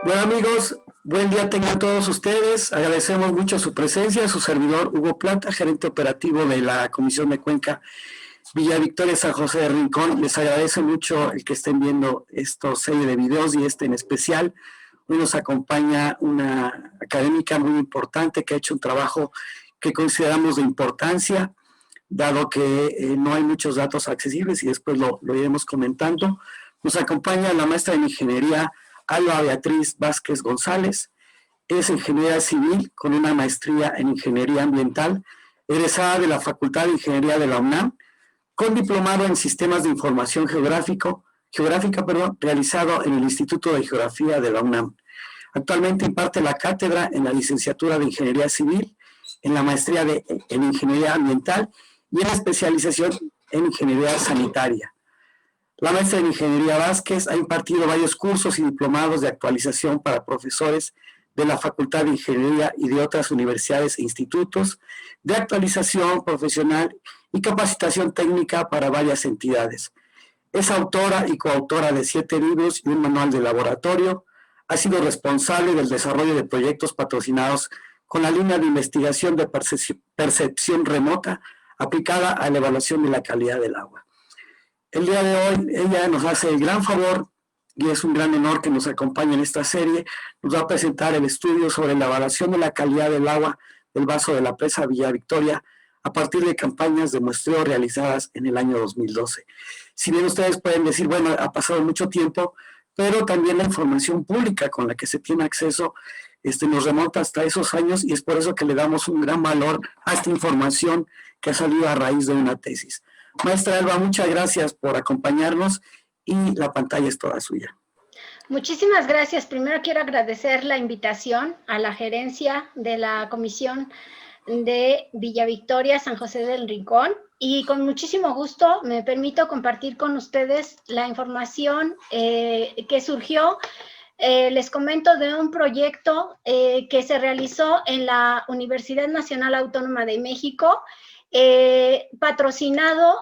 Bueno amigos, buen día tengan todos ustedes. Agradecemos mucho su presencia. Su servidor Hugo Plata, gerente operativo de la Comisión de Cuenca Villa Victoria San José de Rincón. Les agradece mucho el que estén viendo esta serie de videos y en especial. Hoy nos acompaña una académica muy importante que ha hecho un trabajo que consideramos de importancia, dado que no hay muchos datos accesibles y después lo iremos comentando. Nos acompaña la maestra de Ingeniería Alba Beatriz Vázquez González. Es ingeniera civil con una maestría en Ingeniería Ambiental, egresada de la Facultad de Ingeniería de la UNAM, con diplomado en Sistemas de Información Geográfica, realizado en el Instituto de Geografía de la UNAM. Actualmente imparte la cátedra en la licenciatura de Ingeniería Civil, en la maestría en Ingeniería Ambiental y en la especialización en Ingeniería Sanitaria. La maestra en Ingeniería Vázquez ha impartido varios cursos y diplomados de actualización para profesores de la Facultad de Ingeniería y de otras universidades e institutos, de actualización profesional y capacitación técnica para varias entidades. Es autora y coautora de 7 libros y un manual de laboratorio. Ha sido responsable del desarrollo de proyectos patrocinados con la línea de investigación de percepción remota aplicada a la evaluación de la calidad del agua. El día de hoy ella nos hace el gran favor y es un gran honor que nos acompañe en esta serie. Nos va a presentar el estudio sobre la evaluación de la calidad del agua del vaso de la presa Villa Victoria a partir de campañas de muestreo realizadas en el año 2012. Si bien ustedes pueden decir, bueno, ha pasado mucho tiempo, pero también la información pública con la que se tiene acceso nos remonta hasta esos años y es por eso que le damos un gran valor a esta información que ha salido a raíz de una tesis. Maestra Alba, muchas gracias por acompañarnos y la pantalla es toda suya. Muchísimas gracias. Primero quiero agradecer la invitación a la gerencia de la Comisión de Villa Victoria, San José del Rincón, y con muchísimo gusto me permito compartir con ustedes la información que surgió. Les comento de un proyecto que se realizó en la Universidad Nacional Autónoma de México, patrocinado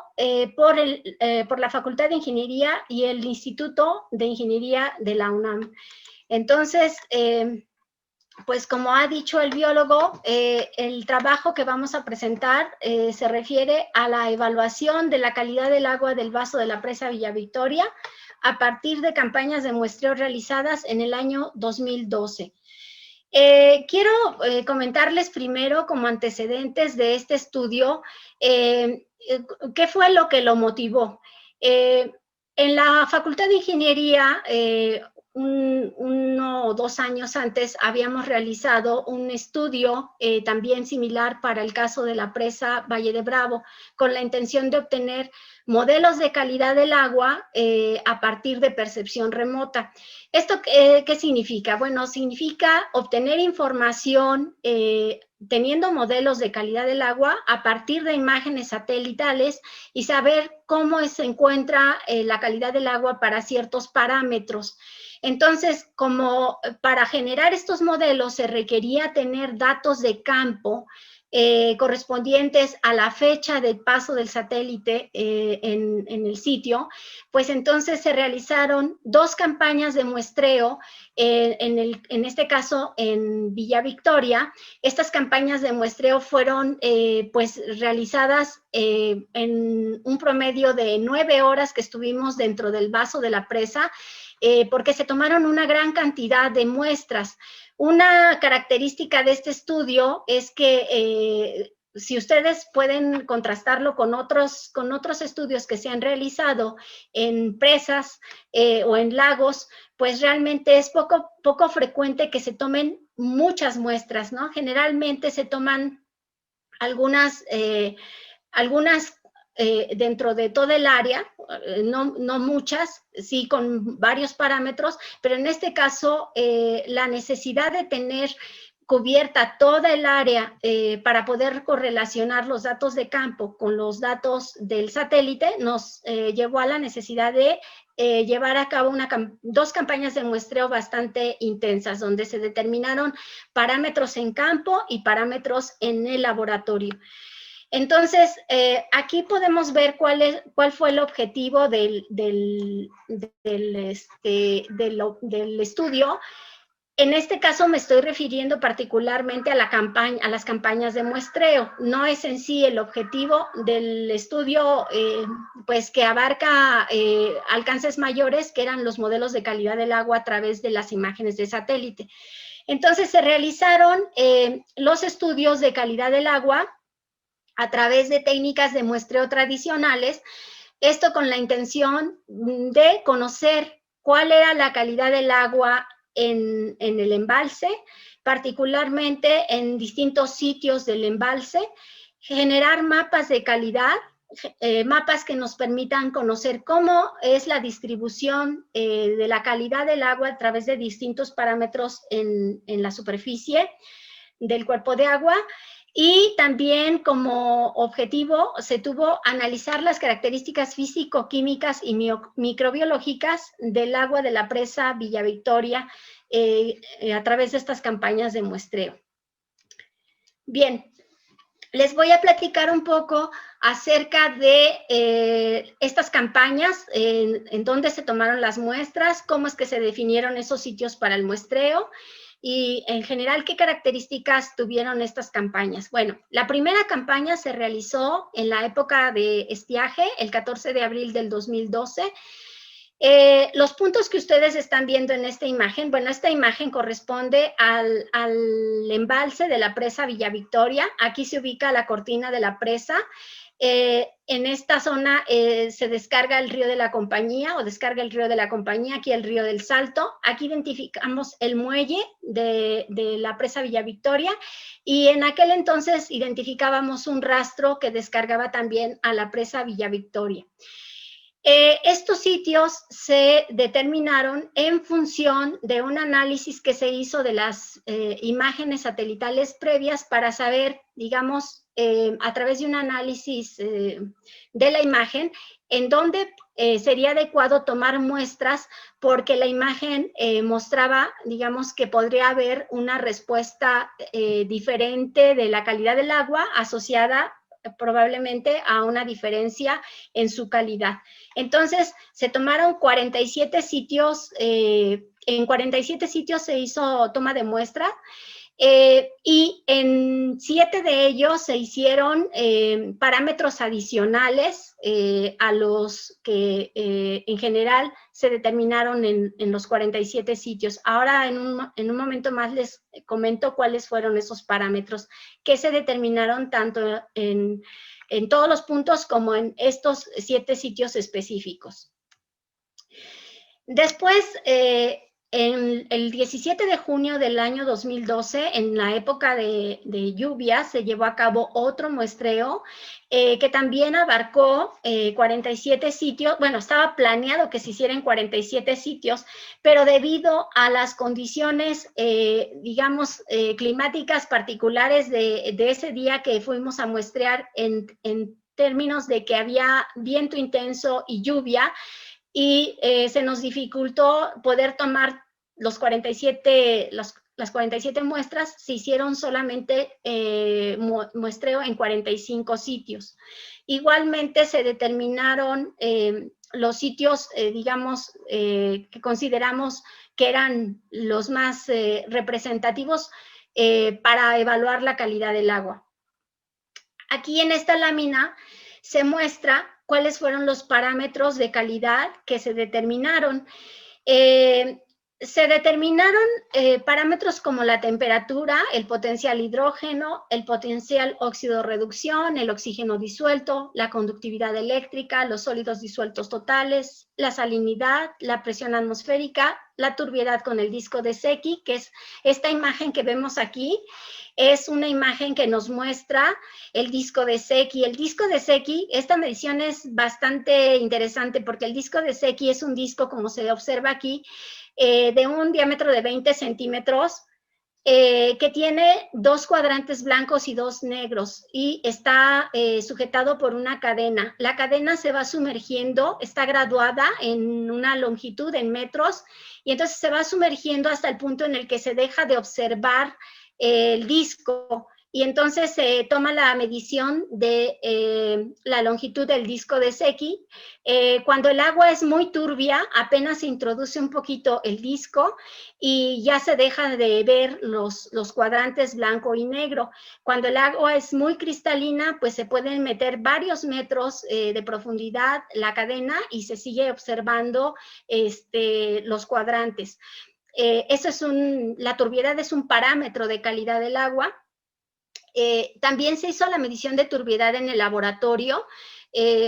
por la Facultad de Ingeniería y el Instituto de Ingeniería de la UNAM. Entonces, pues como ha dicho el biólogo, el trabajo que vamos a presentar se refiere a la evaluación de la calidad del agua del vaso de la presa Villa Victoria a partir de campañas de muestreo realizadas en el año 2012. Quiero comentarles primero como antecedentes de este estudio qué fue lo que lo motivó. En la Facultad de Ingeniería, 1 o 2 años antes, habíamos realizado un estudio también similar para el caso de la presa Valle de Bravo, con la intención de obtener modelos de calidad del agua a partir de percepción remota. ¿Esto qué significa? Bueno, significa obtener información teniendo modelos de calidad del agua a partir de imágenes satelitales y saber cómo se encuentra la calidad del agua para ciertos parámetros. Entonces, como para generar estos modelos se requería tener datos de campo correspondientes a la fecha del paso del satélite en el sitio, pues entonces se realizaron 2 campañas de muestreo, en este caso en Villa Victoria. Estas campañas de muestreo fueron pues realizadas en un promedio de 9 horas que estuvimos dentro del vaso de la presa, porque se tomaron una gran cantidad de muestras. Una característica de este estudio es que si ustedes pueden contrastarlo con otros estudios que se han realizado en presas o en lagos, pues realmente es poco frecuente que se tomen muchas muestras, ¿no? Generalmente se toman algunas dentro de todo el área, no muchas, sí con varios parámetros, pero en este caso la necesidad de tener cubierta toda el área para poder correlacionar los datos de campo con los datos del satélite nos llevó a la necesidad de llevar a cabo 2 campañas de muestreo bastante intensas, donde se determinaron parámetros en campo y parámetros en el laboratorio. Entonces, aquí podemos ver cuál fue el objetivo del estudio. En este caso me estoy refiriendo particularmente a las campañas de muestreo. No es en sí el objetivo del estudio, pues que abarca alcances mayores, que eran los modelos de calidad del agua a través de las imágenes de satélite. Entonces se realizaron los estudios de calidad del agua a través de técnicas de muestreo tradicionales, esto con la intención de conocer cuál era la calidad del agua en el embalse, particularmente en distintos sitios del embalse, generar mapas de calidad, mapas que nos permitan conocer cómo es la distribución de la calidad del agua a través de distintos parámetros en la superficie del cuerpo de agua. Y también como objetivo se tuvo analizar las características físico-químicas y microbiológicas del agua de la presa Villa Victoria a través de estas campañas de muestreo. Bien, les voy a platicar un poco acerca de estas campañas, en dónde se tomaron las muestras, cómo es que se definieron esos sitios para el muestreo, y en general, ¿qué características tuvieron estas campañas? Bueno, la primera campaña se realizó en la época de estiaje, el 14 de abril del 2012. Los puntos que ustedes están viendo en esta imagen, bueno, esta imagen corresponde al embalse de la presa Villa Victoria. Aquí se ubica la cortina de la presa. En esta zona se descarga el río de la Compañía, aquí el río del Salto. Aquí identificamos el muelle de la presa Villa Victoria, y en aquel entonces identificábamos un rastro que descargaba también a la presa Villa Victoria. Estos sitios se determinaron en función de un análisis que se hizo de las imágenes satelitales previas para saber, digamos, a través de un análisis de la imagen, en dónde sería adecuado tomar muestras, porque la imagen mostraba, digamos, que podría haber una respuesta diferente de la calidad del agua asociada probablemente a una diferencia en su calidad. Entonces, se tomaron 47 sitios, en 47 sitios se hizo toma de muestra, y en 7 de ellos se hicieron parámetros adicionales a los que en general se determinaron en los 47 sitios. Ahora en un momento más les comento cuáles fueron esos parámetros que se determinaron tanto en todos los puntos como en estos 7 sitios específicos. Después, en el 17 de junio del año 2012, en la época de lluvias, se llevó a cabo otro muestreo que también abarcó 47 sitios. Bueno, estaba planeado que se hicieran 47 sitios, pero debido a las condiciones, digamos, climáticas particulares de ese día que fuimos a muestrear en términos de que había viento intenso y lluvia, y se nos dificultó poder tomar las 47 muestras. Se hicieron solamente muestreo en 45 sitios. Igualmente se determinaron los sitios, digamos, que consideramos que eran los más representativos para evaluar la calidad del agua. Aquí en esta lámina se muestra cuáles fueron los parámetros de calidad que se determinaron. Se determinaron parámetros como la temperatura, el potencial hidrógeno, el potencial óxido reducción, el oxígeno disuelto, la conductividad eléctrica, los sólidos disueltos totales, la salinidad, la presión atmosférica, la turbiedad con el disco de Secchi, que es esta imagen que vemos aquí. Es una imagen que nos muestra el disco de Secchi. El disco de Secchi, esta medición es bastante interesante porque el disco de Secchi es un disco, como se observa aquí, de un diámetro de 20 centímetros, que tiene 2 cuadrantes blancos y 2 negros, y está sujetado por una cadena. La cadena se va sumergiendo, está graduada en una longitud en metros, y entonces se va sumergiendo hasta el punto en el que se deja de observar el disco, y entonces se toma la medición de la longitud del disco de Secchi. Cuando el agua es muy turbia, apenas se introduce un poquito el disco y ya se deja de ver los cuadrantes blanco y negro. Cuando el agua es muy cristalina, pues se pueden meter varios metros de profundidad la cadena y se sigue observando los cuadrantes. La turbiedad es un parámetro de calidad del agua. También se hizo la medición de turbiedad en el laboratorio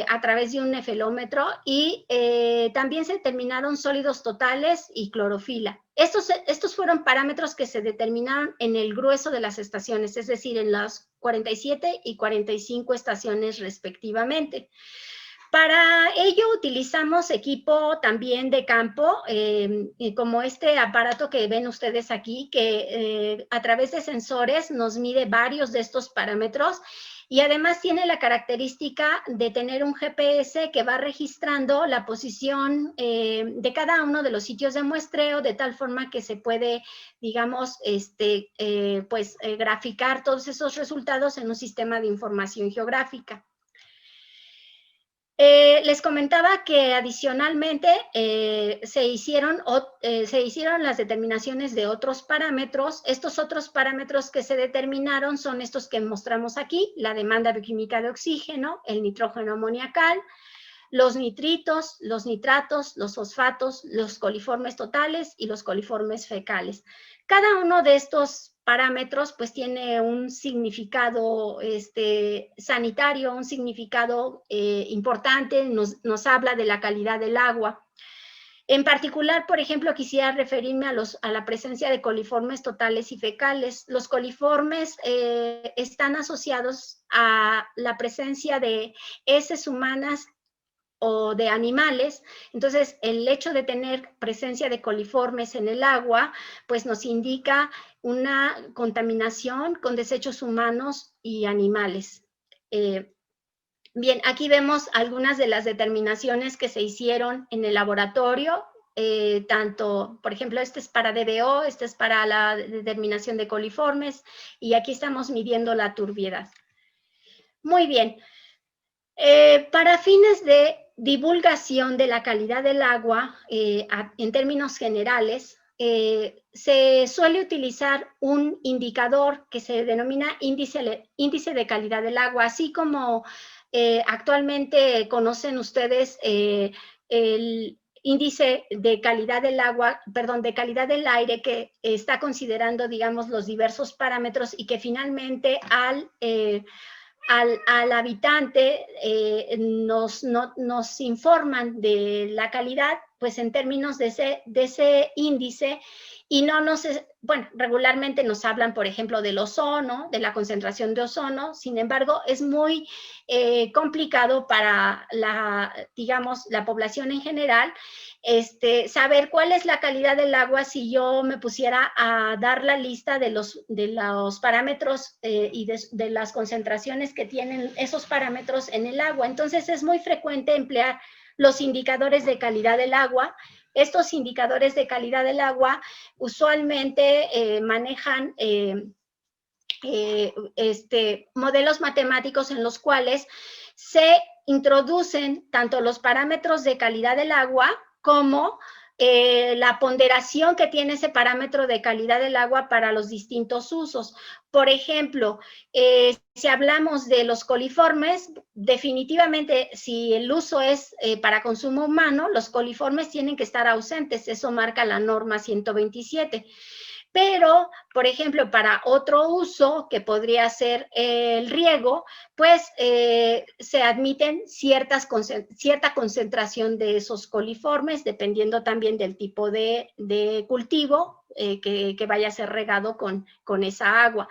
a través de un nefelómetro y también se determinaron sólidos totales y clorofila. Estos fueron parámetros que se determinaron en el grueso de las estaciones, es decir, en las 47 y 45 estaciones respectivamente. Para ello utilizamos equipo también de campo, como este aparato que ven ustedes aquí, que a través de sensores nos mide varios de estos parámetros y además tiene la característica de tener un GPS que va registrando la posición de cada uno de los sitios de muestreo, de tal forma que se puede, digamos, graficar todos esos resultados en un sistema de información geográfica. Les comentaba que adicionalmente se hicieron las determinaciones de otros parámetros. Estos otros parámetros que se determinaron son estos que mostramos aquí: la demanda bioquímica de oxígeno, el nitrógeno amoniacal, los nitritos, los nitratos, los fosfatos, los coliformes totales y los coliformes fecales. Cada uno de estos parámetros pues tiene un significado sanitario, un significado importante, nos habla de la calidad del agua. En particular, por ejemplo, quisiera referirme a la presencia de coliformes totales y fecales. Los coliformes están asociados a la presencia de heces humanas o de animales. Entonces, el hecho de tener presencia de coliformes en el agua, pues nos indica una contaminación con desechos humanos y animales. Bien, aquí vemos algunas de las determinaciones que se hicieron en el laboratorio, tanto, por ejemplo, este es para DBO, este es para la determinación de coliformes, y aquí estamos midiendo la turbiedad. Muy bien. Para fines de divulgación de la calidad del agua, en términos generales, se suele utilizar un indicador que se denomina índice de calidad del agua, así como actualmente conocen ustedes el índice de calidad del agua, perdón, de calidad del aire, que está considerando, digamos, los diversos parámetros y que finalmente al habitante nos informan de la calidad, pues en términos de ese índice, y bueno, regularmente nos hablan, por ejemplo, del ozono, de la concentración de ozono. Sin embargo, es muy complicado para digamos, la población en general, saber cuál es la calidad del agua si yo me pusiera a dar la lista de los parámetros y de las concentraciones que tienen esos parámetros en el agua. Entonces es muy frecuente emplear los indicadores de calidad del agua. Estos indicadores de calidad del agua usualmente manejan modelos matemáticos en los cuales se introducen tanto los parámetros de calidad del agua como la ponderación que tiene ese parámetro de calidad del agua para los distintos usos. Por ejemplo, si hablamos de los coliformes, definitivamente si el uso es para consumo humano, los coliformes tienen que estar ausentes, eso marca la norma 127. Pero, por ejemplo, para otro uso, que podría ser el riego, pues se admiten cierta concentración de esos coliformes, dependiendo también del tipo de cultivo que vaya a ser regado con esa agua.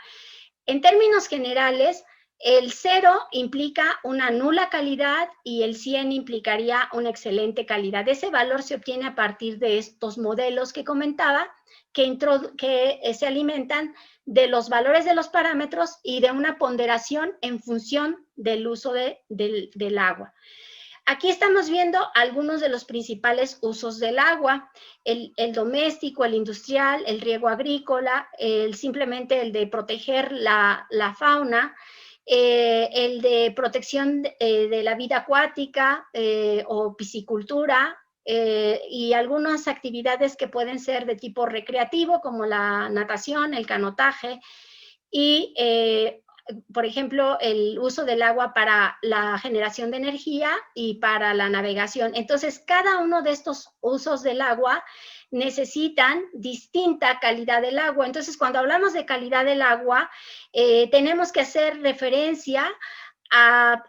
En términos generales, el 0 implica una nula calidad y el 100 implicaría una excelente calidad. Ese valor se obtiene a partir de estos modelos que comentaba, que se alimentan de los valores de los parámetros y de una ponderación en función del uso del agua. Aquí estamos viendo algunos de los principales usos del agua, el doméstico, el industrial, el riego agrícola, simplemente el de proteger la fauna, el de protección de la vida acuática o piscicultura, y algunas actividades que pueden ser de tipo recreativo, como la natación, el canotaje, y por ejemplo, el uso del agua para la generación de energía y para la navegación. Entonces, cada uno de estos usos del agua necesitan distinta calidad del agua. Entonces, cuando hablamos de calidad del agua, tenemos que hacer referencia a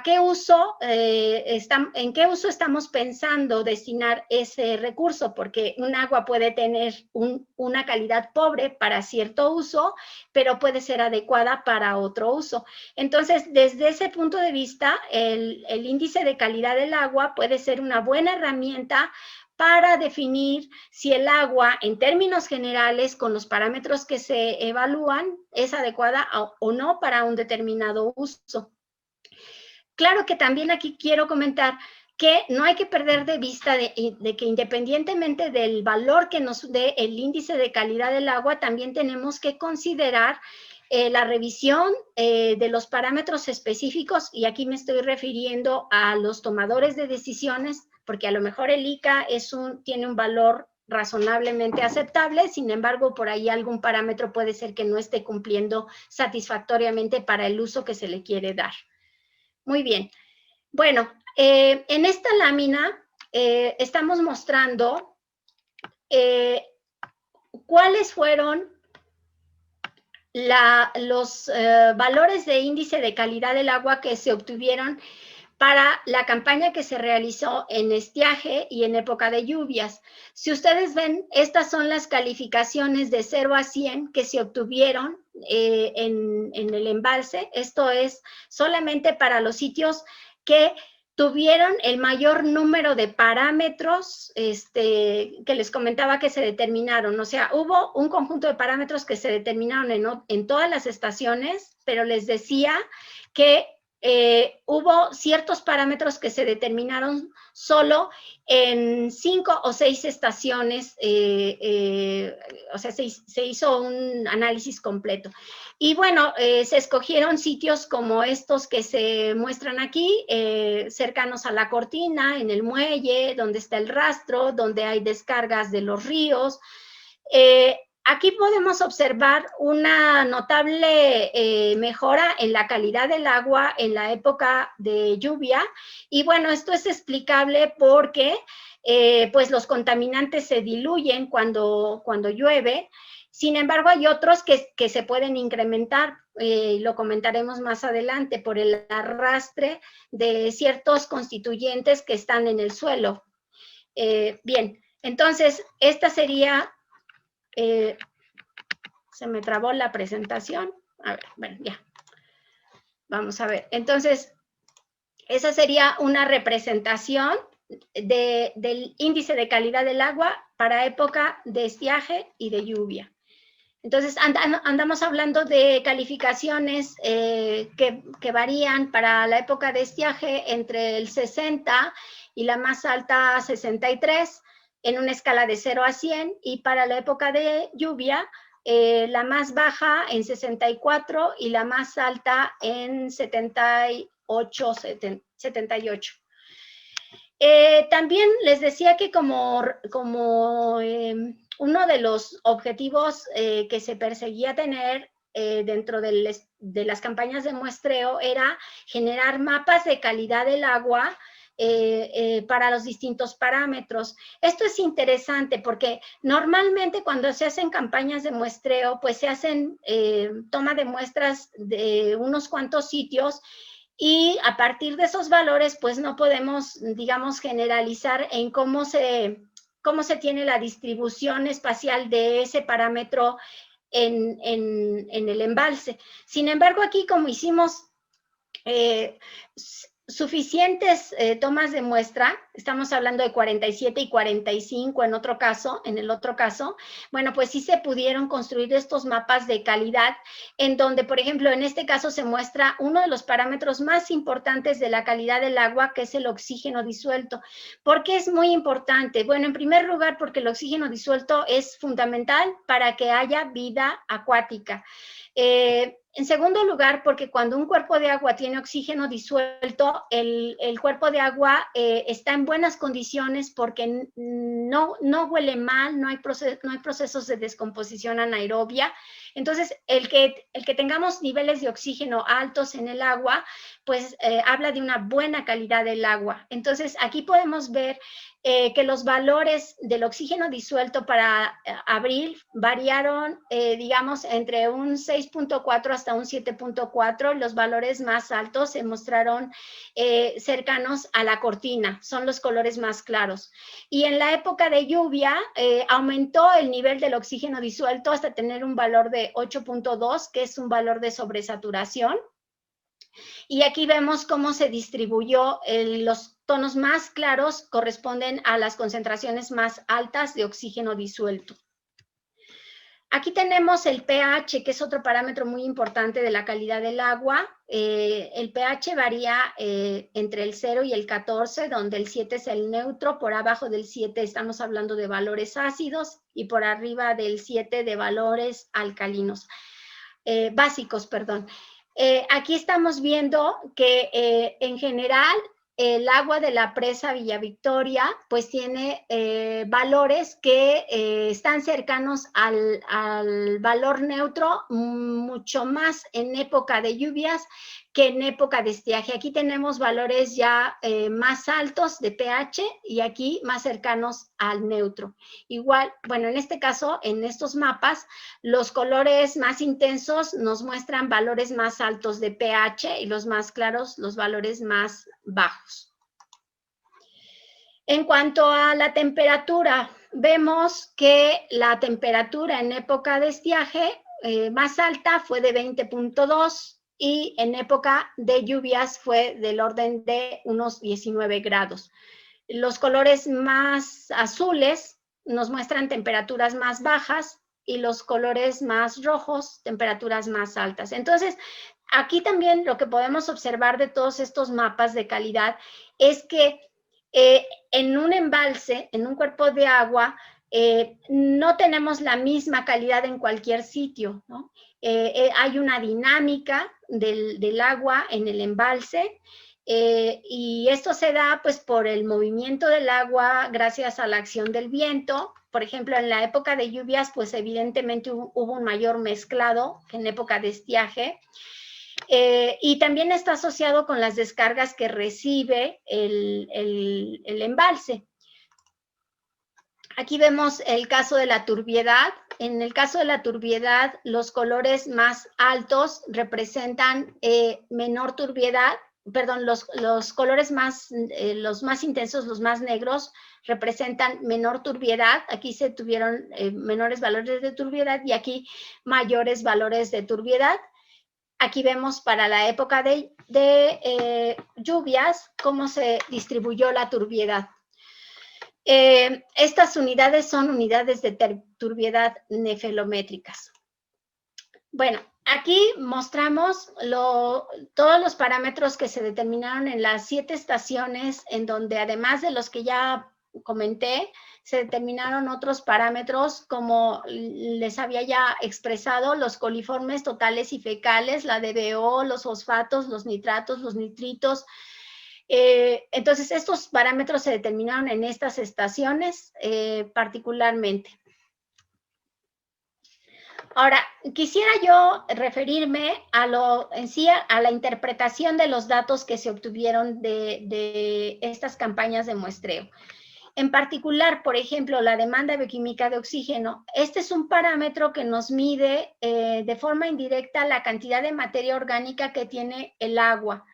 qué uso, en qué uso estamos pensando destinar ese recurso, porque un agua puede tener una calidad pobre para cierto uso, pero puede ser adecuada para otro uso. Entonces, desde ese punto de vista, el índice de calidad del agua puede ser una buena herramienta para definir si el agua, en términos generales, con los parámetros que se evalúan, es adecuada o no para un determinado uso. Claro que también aquí quiero comentar que no hay que perder de vista de que independientemente del valor que nos dé el índice de calidad del agua, también tenemos que considerar la revisión de los parámetros específicos, y aquí me estoy refiriendo a los tomadores de decisiones, porque a lo mejor el ICA tiene un valor razonablemente aceptable, sin embargo, por ahí algún parámetro puede ser que no esté cumpliendo satisfactoriamente para el uso que se le quiere dar. Muy bien. Bueno, en esta lámina estamos mostrando cuáles fueron los valores de índice de calidad del agua que se obtuvieron para la campaña que se realizó en estiaje y en época de lluvias. Si ustedes ven, estas son las calificaciones de 0 a 100 que se obtuvieron en el embalse. Esto es solamente para los sitios que tuvieron el mayor número de parámetros que les comentaba que se determinaron. O sea, hubo un conjunto de parámetros que se determinaron en todas las estaciones, pero les decía que hubo ciertos parámetros que se determinaron solo en 5 o 6 estaciones, o sea, se hizo un análisis completo. Y bueno, se escogieron sitios como estos que se muestran aquí, cercanos a la cortina, en el muelle, donde está el rastro, donde hay descargas de los ríos. Aquí podemos observar una notable mejora en la calidad del agua en la época de lluvia, y bueno, esto es explicable porque pues los contaminantes se diluyen cuando llueve. Sin embargo, hay otros que se pueden incrementar, lo comentaremos más adelante, por el arrastre de ciertos constituyentes que están en el suelo. Bien, entonces, esta sería... se me trabó la presentación. A ver, bueno, ya. Vamos a ver. Entonces, esa sería una representación del índice de calidad del agua para época de estiaje y de lluvia. Entonces, andamos hablando de calificaciones que varían para la época de estiaje entre el 60 y la más alta 63, en una escala de 0 a 100, y para la época de lluvia, la más baja en 64 y la más alta en 78. También les decía que como uno de los objetivos que se perseguía tener dentro de las campañas de muestreo era generar mapas de calidad del agua para los distintos parámetros. Esto es interesante porque normalmente cuando se hacen campañas de muestreo, pues se hacen toma de muestras de unos cuantos sitios, y a partir de esos valores, pues no podemos, digamos, generalizar en cómo se tiene la distribución espacial de ese parámetro en el embalse. Sin embargo, aquí como hicimos suficientes tomas de muestra, estamos hablando de 47 y 45 en el otro caso, bueno, pues sí se pudieron construir estos mapas de calidad en donde, por ejemplo, en este caso se muestra uno de los parámetros más importantes de la calidad del agua, que es el oxígeno disuelto. ¿Por qué es muy importante? Bueno, en primer lugar, porque el oxígeno disuelto es fundamental para que haya vida acuática. En segundo lugar, porque cuando un cuerpo de agua tiene oxígeno disuelto, el cuerpo de agua está en buenas condiciones porque no huele mal, no hay procesos de descomposición anaerobia. Entonces, el que tengamos niveles de oxígeno altos en el agua, pues habla de una buena calidad del agua. Entonces, aquí podemos ver que los valores del oxígeno disuelto para abril variaron, digamos, entre un 6.4 hasta un 7.4. Los valores más altos se mostraron cercanos a la cortina, son los colores más claros. Y en la época de lluvia aumentó el nivel del oxígeno disuelto hasta tener un valor de 8.2, que es un valor de sobresaturación. Y aquí vemos cómo se distribuyó, los tonos más claros corresponden a las concentraciones más altas de oxígeno disuelto. Aquí tenemos el pH, que es otro parámetro muy importante de la calidad del agua. El pH varía entre el 0 y el 14, donde el 7 es el neutro. Por abajo del 7 estamos hablando de valores ácidos y por arriba del 7 de valores alcalinos, básicos, perdón. Aquí estamos viendo que en general el agua de la presa Villa Victoria pues tiene valores que están cercanos al valor neutro, mucho más en época de lluvias que en época de estiaje. Aquí tenemos valores ya más altos de pH y aquí más cercanos al neutro. Igual, bueno, en este caso, en estos mapas, los colores más intensos nos muestran valores más altos de pH y los más claros, los valores más bajos. En cuanto a la temperatura, vemos que la temperatura en época de estiaje más alta fue de 20.2 y en época de lluvias fue del orden de unos 19 grados. Los colores más azules nos muestran temperaturas más bajas y los colores más rojos, temperaturas más altas. Entonces, aquí también lo que podemos observar de todos estos mapas de calidad es que en un embalse, en un cuerpo de agua, no tenemos la misma calidad en cualquier sitio, ¿no? Hay una dinámica del agua en el embalse y esto se da pues por el movimiento del agua gracias a la acción del viento. Por ejemplo, en la época de lluvias pues evidentemente hubo un mayor mezclado que en época de estiaje. Y también está asociado con las descargas que recibe el embalse. Aquí vemos el caso de la turbiedad. En el caso de la turbiedad, los colores más altos representan menor turbiedad, perdón, los colores los más intensos, los más negros, representan menor turbiedad. Aquí se tuvieron menores valores de turbiedad y aquí mayores valores de turbiedad. Aquí vemos para la época de lluvias cómo se distribuyó la turbiedad. Estas unidades son unidades de turbiedad nefelométricas. Bueno, aquí mostramos todos los parámetros que se determinaron en las 7 estaciones, en donde además de los que ya comenté, se determinaron otros parámetros, como les había ya expresado, los coliformes totales y fecales, la DBO, los fosfatos, los nitratos, los nitritos. Entonces, estos parámetros se determinaron en estas estaciones particularmente. Ahora, quisiera yo referirme a la interpretación de los datos que se obtuvieron de estas campañas de muestreo. En particular, por ejemplo, la demanda bioquímica de oxígeno. Este es un parámetro que nos mide de forma indirecta la cantidad de materia orgánica que tiene el agua.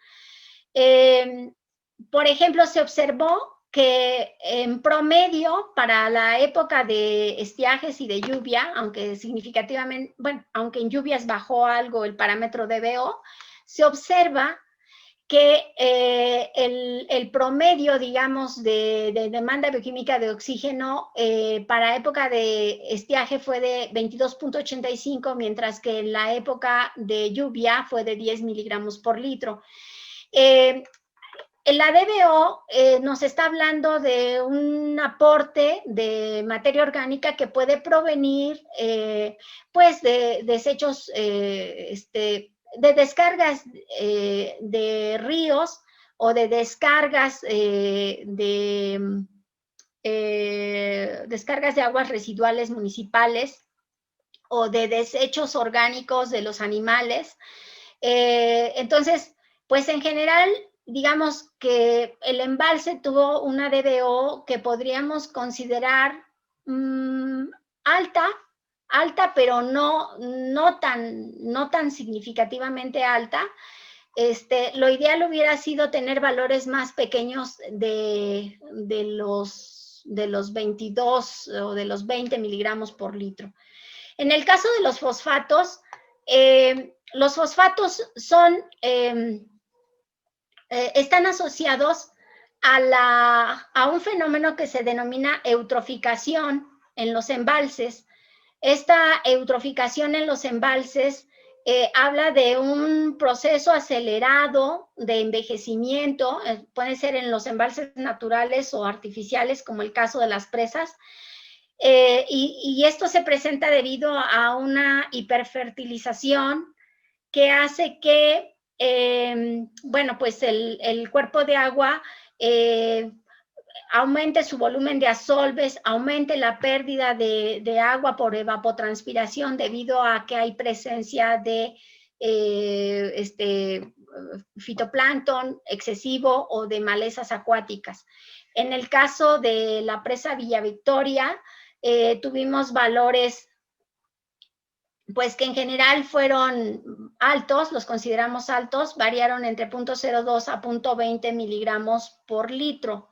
Por ejemplo, se observó que en promedio para la época de estiajes y de lluvia, aunque significativamente, bueno, aunque en lluvias bajó algo el parámetro DBO, se observa que el promedio, digamos, de demanda bioquímica de oxígeno para época de estiaje fue de 22.85, mientras que en la época de lluvia fue de 10 miligramos por litro. La DBO nos está hablando de un aporte de materia orgánica que puede provenir pues de desechos, de descargas de ríos o de descargas descargas de aguas residuales municipales o de desechos orgánicos de los animales. Entonces, pues en general, digamos que el embalse tuvo una DBO que podríamos considerar alta, pero no tan significativamente alta. Lo ideal hubiera sido tener valores más pequeños de los 22 o de los 20 miligramos por litro. En el caso de los fosfatos son, están asociados a un fenómeno que se denomina eutroficación en los embalses. Esta eutroficación en los embalses habla de un proceso acelerado de envejecimiento, puede ser en los embalses naturales o artificiales, como el caso de las presas, y esto se presenta debido a una hiperfertilización que hace que, bueno, pues el cuerpo de agua aumente su volumen de asolves, aumente la pérdida de agua por evapotranspiración debido a que hay presencia de fitoplancton excesivo o de malezas acuáticas. En el caso de la presa Villa Victoria, tuvimos valores pues que en general fueron altos, los consideramos altos, variaron entre 0.02 a 0.20 miligramos por litro.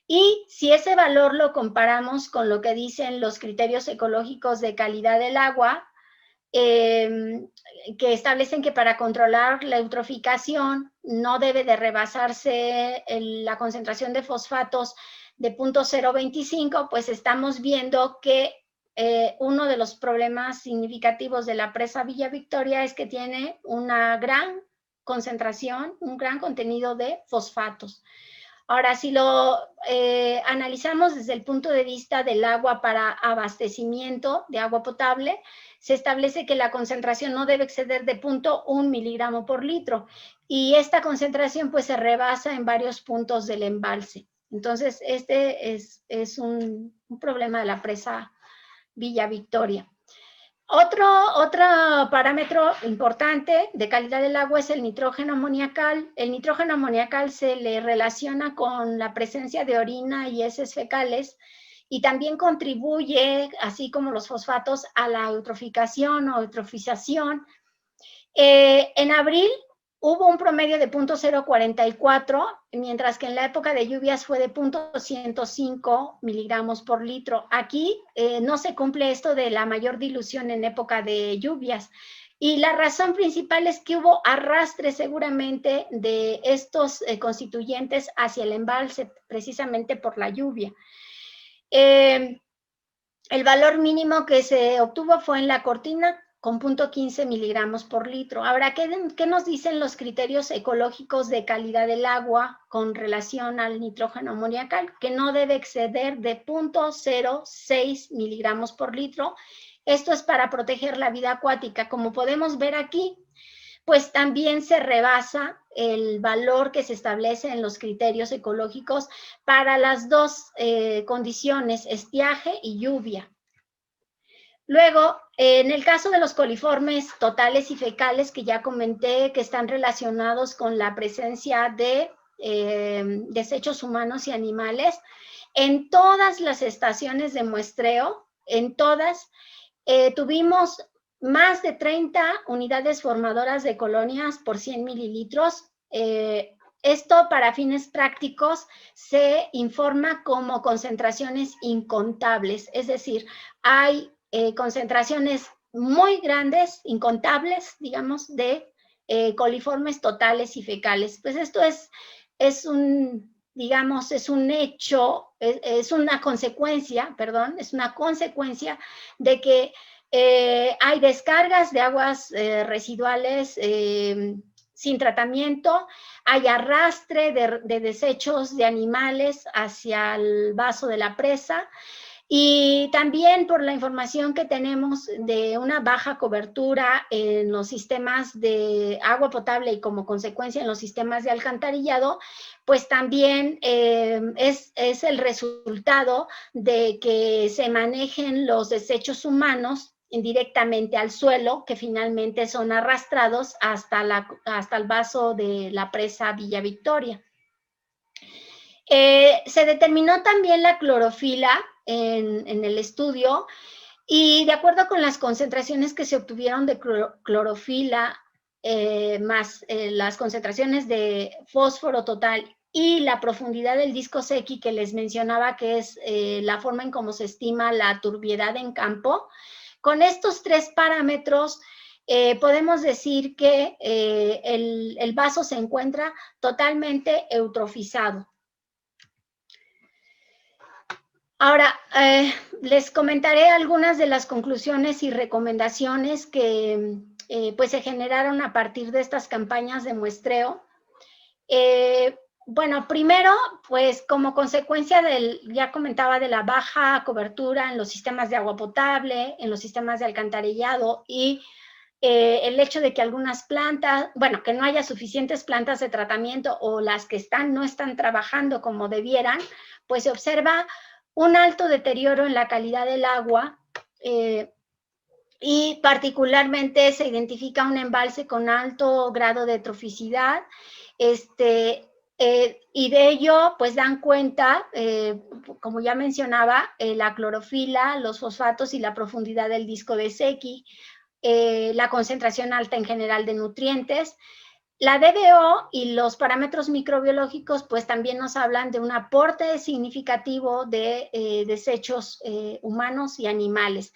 Y si ese valor lo comparamos con lo que dicen los criterios ecológicos de calidad del agua, que establecen que para controlar la eutroficación no debe de rebasarse la concentración de fosfatos de 0.025, pues estamos viendo que uno de los problemas significativos de la presa Villa Victoria es que tiene una gran concentración, un gran contenido de fosfatos. Ahora, si lo analizamos desde el punto de vista del agua para abastecimiento de agua potable, se establece que la concentración no debe exceder de 0.1 miligramo por litro y esta concentración pues se rebasa en varios puntos del embalse. Entonces, este es un problema de la presa Villa Victoria. Otro parámetro importante de calidad del agua es el nitrógeno amoniacal. El nitrógeno amoniacal se le relaciona con la presencia de orina y heces fecales y también contribuye, así como los fosfatos, a la eutroficación o eutrofización. En abril hubo un promedio de 0.044, mientras que en la época de lluvias fue de 0.105 miligramos por litro. Aquí no se cumple esto de la mayor dilución en época de lluvias. Y la razón principal es que hubo arrastre seguramente de estos constituyentes hacia el embalse, precisamente por la lluvia. El valor mínimo que se obtuvo fue en la cortina, con 0.15 miligramos por litro. Ahora, ¿qué nos dicen los criterios ecológicos de calidad del agua con relación al nitrógeno amoniacal? Que no debe exceder de 0.06 miligramos por litro. Esto es para proteger la vida acuática. Como podemos ver aquí, pues también se rebasa el valor que se establece en los criterios ecológicos para las dos condiciones, estiaje y lluvia. Luego, en el caso de los coliformes totales y fecales, que ya comenté que están relacionados con la presencia de desechos humanos y animales, en todas las estaciones de muestreo, en todas, tuvimos más de 30 unidades formadoras de colonias por 100 mililitros. Esto para fines prácticos se informa como concentraciones incontables, es decir, hay concentraciones muy grandes, incontables, digamos, de coliformes totales y fecales. Pues esto es digamos, es un hecho, es una consecuencia, perdón, es una consecuencia de que hay descargas de aguas residuales sin tratamiento, hay arrastre de desechos de animales hacia el vaso de la presa, y también por la información que tenemos de una baja cobertura en los sistemas de agua potable y como consecuencia en los sistemas de alcantarillado, pues también es el resultado de que se manejen los desechos humanos indirectamente al suelo, que finalmente son arrastrados hasta el vaso de la presa Villa Victoria. Se determinó también la clorofila en el estudio, y de acuerdo con las concentraciones que se obtuvieron de clorofila, más las concentraciones de fósforo total y la profundidad del disco Secchi que les mencionaba, que es la forma en cómo se estima la turbiedad en campo, con estos tres parámetros podemos decir que el vaso se encuentra totalmente eutrofizado. Ahora, les comentaré algunas de las conclusiones y recomendaciones que pues se generaron a partir de estas campañas de muestreo. Bueno, primero, pues como consecuencia ya comentaba, de la baja cobertura en los sistemas de agua potable, en los sistemas de alcantarillado, y el hecho de que algunas plantas, bueno, que no haya suficientes plantas de tratamiento, o las que están no están trabajando como debieran, pues se observa un alto deterioro en la calidad del agua, y particularmente se identifica un embalse con alto grado de eutroficidad, y de ello pues dan cuenta, como ya mencionaba, la clorofila, los fosfatos y la profundidad del disco de Secchi, la concentración alta en general de nutrientes. La DBO y los parámetros microbiológicos pues también nos hablan de un aporte significativo de desechos humanos y animales.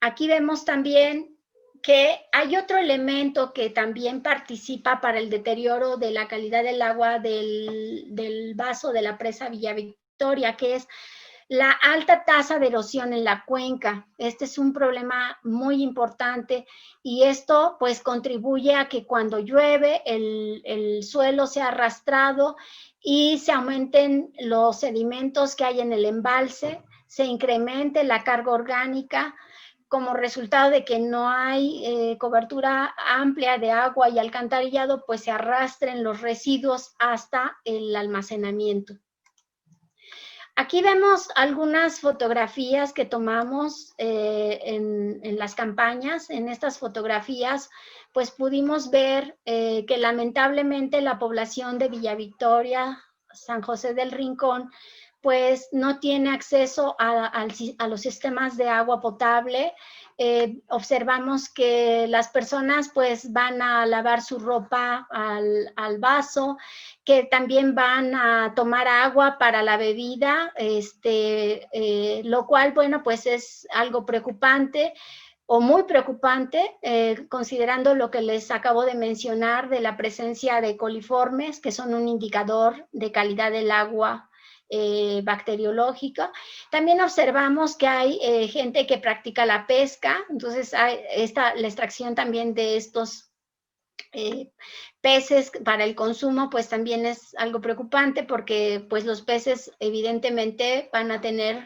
Aquí vemos también que hay otro elemento que también participa para el deterioro de la calidad del agua del vaso de la presa Villa Victoria, que es la alta tasa de erosión en la cuenca. Este es un problema muy importante, y esto pues contribuye a que cuando llueve el suelo sea arrastrado y se aumenten los sedimentos que hay en el embalse, se incremente la carga orgánica como resultado de que no hay cobertura amplia de agua y alcantarillado, pues se arrastren los residuos hasta el almacenamiento. Aquí vemos algunas fotografías que tomamos en las campañas. En estas fotografías, pues pudimos ver que lamentablemente la población de Villa Victoria, San José del Rincón, pues no tiene acceso a los sistemas de agua potable. Observamos que las personas pues van a lavar su ropa al vaso, que también van a tomar agua para la bebida, lo cual, bueno, pues es algo preocupante, o muy preocupante, considerando lo que les acabo de mencionar de la presencia de coliformes, que son un indicador de calidad del agua bacteriológica. También observamos que hay gente que practica la pesca, entonces hay la extracción también de estos peces para el consumo, pues también es algo preocupante, porque pues los peces evidentemente van a tener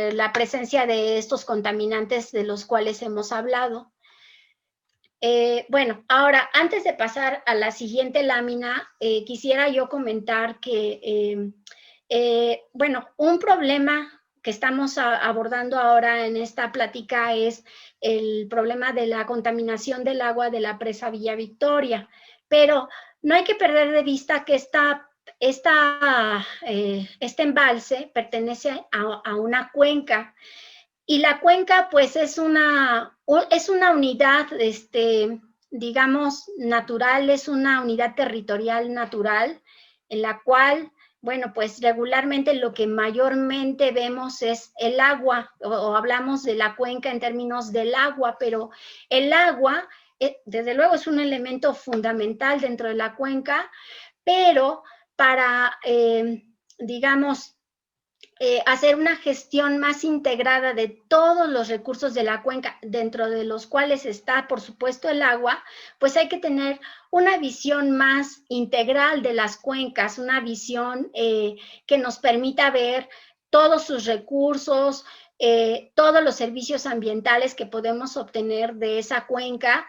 la presencia de estos contaminantes de los cuales hemos hablado. Bueno, ahora, antes de pasar a la siguiente lámina, quisiera yo comentar que, bueno, un problema que estamos abordando ahora en esta plática es el problema de la contaminación del agua de la presa Villa Victoria, pero no hay que perder de vista que este embalse pertenece a una cuenca, y la cuenca pues es una unidad, digamos, natural, es una unidad territorial natural, en la cual, bueno, pues regularmente lo que mayormente vemos es el agua, o hablamos de la cuenca en términos del agua, pero el agua desde luego es un elemento fundamental dentro de la cuenca, pero para, digamos, hacer una gestión más integrada de todos los recursos de la cuenca, dentro de los cuales está, por supuesto, el agua, pues hay que tener una visión más integral de las cuencas, una visión que nos permita ver todos sus recursos, todos los servicios ambientales que podemos obtener de esa cuenca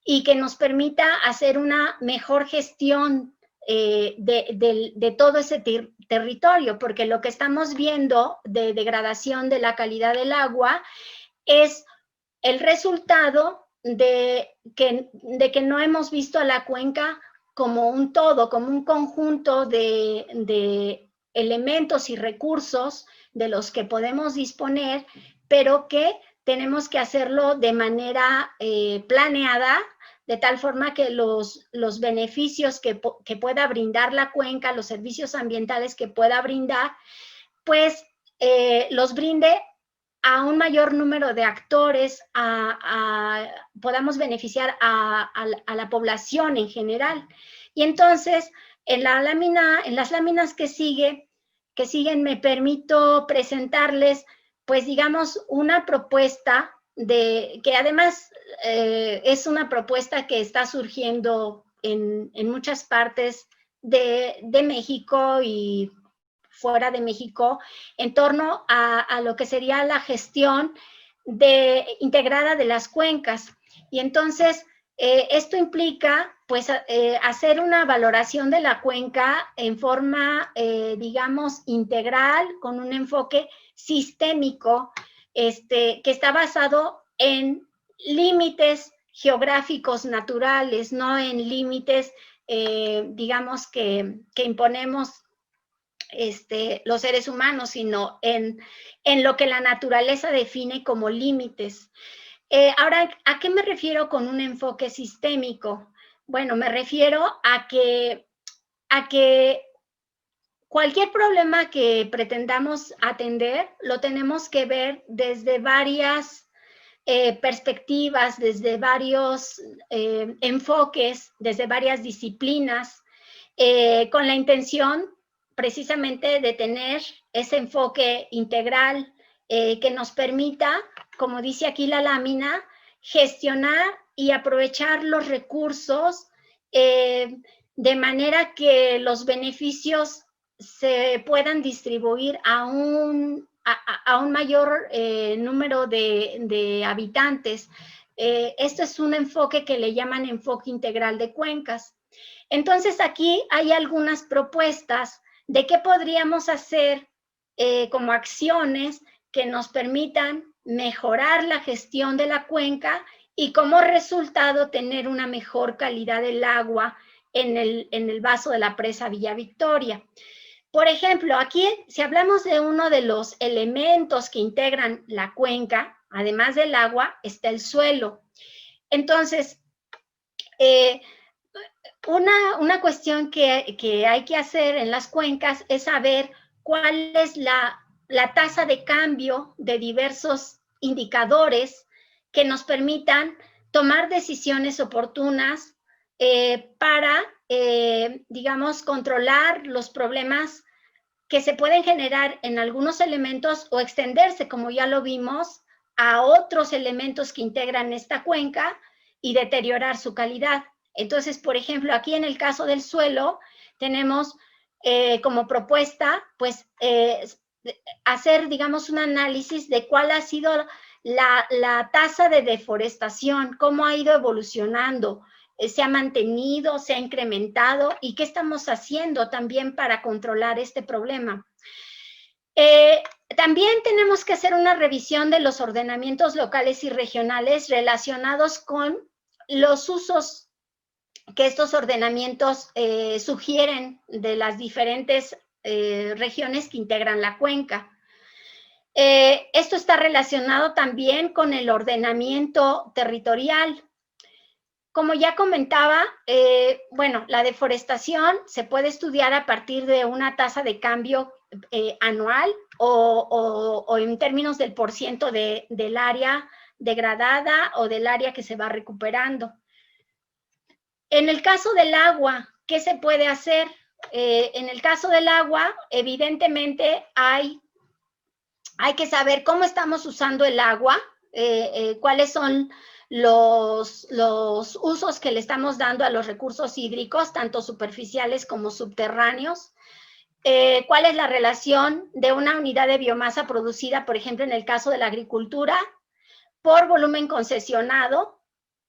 y que nos permita hacer una mejor gestión de todo ese territorio, porque lo que estamos viendo de degradación de la calidad del agua es el resultado de que no hemos visto a la cuenca como un todo, como un conjunto de elementos y recursos de los que podemos disponer, pero que tenemos que hacerlo de manera planeada, de tal forma que los beneficios que pueda brindar la cuenca, los servicios ambientales que pueda brindar, pues los brinde a un mayor número de actores, podamos beneficiar a la población en general. Y entonces, en las láminas que siguen, me permito presentarles, pues digamos, una propuesta que además es una propuesta que está surgiendo en muchas partes de México y fuera de México, en torno a lo que sería la gestión integrada de las cuencas. Y entonces, esto implica, pues, hacer una valoración de la cuenca en forma, digamos, integral, con un enfoque sistémico, que está basado en límites geográficos naturales, no en límites, digamos, que imponemos los seres humanos, sino en lo que la naturaleza define como límites. Ahora, ¿a qué me refiero con un enfoque sistémico? Bueno, me refiero a que cualquier problema que pretendamos atender, lo tenemos que ver desde varias perspectivas, desde varios enfoques, desde varias disciplinas, con la intención precisamente de tener ese enfoque integral que nos permita, como dice aquí la lámina, gestionar y aprovechar los recursos de manera que los beneficios se puedan distribuir a un mayor número de habitantes. Esto es un enfoque que le llaman enfoque integral de cuencas. Entonces, aquí hay algunas propuestas de qué podríamos hacer como acciones que nos permitan mejorar la gestión de la cuenca y como resultado tener una mejor calidad del agua en el vaso de la presa Villa Victoria. Por ejemplo, aquí, si hablamos de uno de los elementos que integran la cuenca, además del agua, está el suelo. Entonces, una cuestión que hay que hacer en las cuencas es saber cuál es la tasa de cambio de diversos indicadores que nos permitan tomar decisiones oportunas para, digamos, controlar los problemas que se pueden generar en algunos elementos o extenderse, como ya lo vimos, a otros elementos que integran esta cuenca y deteriorar su calidad. Entonces, por ejemplo, aquí en el caso del suelo, tenemos como propuesta, pues, hacer, digamos, un análisis de cuál ha sido la tasa de deforestación, cómo ha ido evolucionando, se ha mantenido, se ha incrementado y qué estamos haciendo también para controlar este problema. También tenemos que hacer una revisión de los ordenamientos locales y regionales relacionados con los usos que estos ordenamientos sugieren de las diferentes regiones que integran la cuenca. Esto está relacionado también con el ordenamiento territorial. Como ya comentaba, bueno, la deforestación se puede estudiar a partir de una tasa de cambio anual o en términos del porciento del área degradada o del área que se va recuperando. En el caso del agua, ¿qué se puede hacer? En el caso del agua, evidentemente hay que saber cómo estamos usando el agua, cuáles son los usos que le estamos dando a los recursos hídricos, tanto superficiales como subterráneos. ¿Cuál es la relación de una unidad de biomasa producida, por ejemplo, en el caso de la agricultura, por volumen concesionado,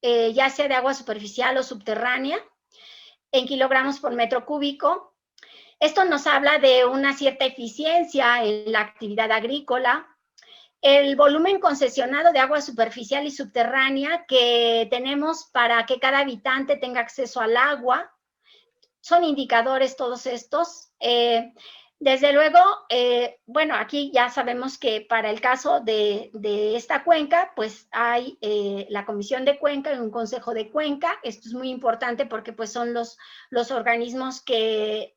ya sea de agua superficial o subterránea, en kilogramos por metro cúbico? Esto nos habla de una cierta eficiencia en la actividad agrícola. El volumen concesionado de agua superficial y subterránea que tenemos para que cada habitante tenga acceso al agua. Son indicadores todos estos. Desde luego, bueno, aquí ya sabemos que para el caso de esta cuenca, pues hay la Comisión de Cuenca y un Consejo de Cuenca. Esto es muy importante porque pues son los organismos que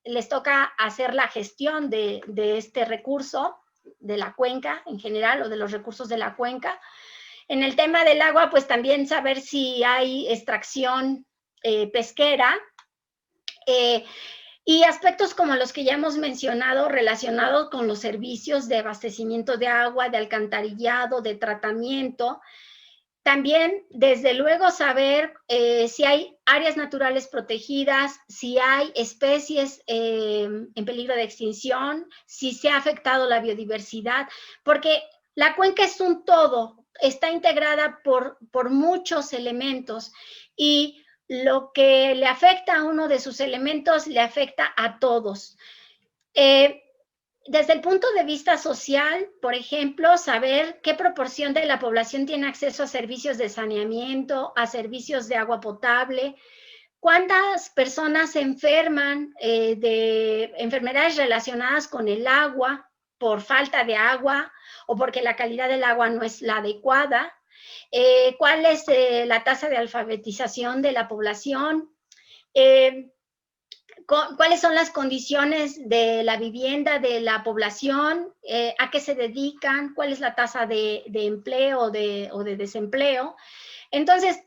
les toca hacer la gestión de este recurso, de la cuenca en general o de los recursos de la cuenca. En el tema del agua, pues también saber si hay extracción pesquera, y aspectos como los que ya hemos mencionado relacionados con los servicios de abastecimiento de agua, de alcantarillado, de tratamiento. También, desde luego, saber si hay áreas naturales protegidas, si hay especies en peligro de extinción, si se ha afectado la biodiversidad, porque la cuenca es un todo, está integrada por muchos elementos y lo que le afecta a uno de sus elementos le afecta a todos. Desde el punto de vista social, por ejemplo, saber qué proporción de la población tiene acceso a servicios de saneamiento, a servicios de agua potable, cuántas personas se enferman de enfermedades relacionadas con el agua por falta de agua o porque la calidad del agua no es la adecuada, cuál es la tasa de alfabetización de la población, cuáles son las condiciones de la vivienda de la población, a qué se dedican, cuál es la tasa de empleo o de desempleo. Entonces,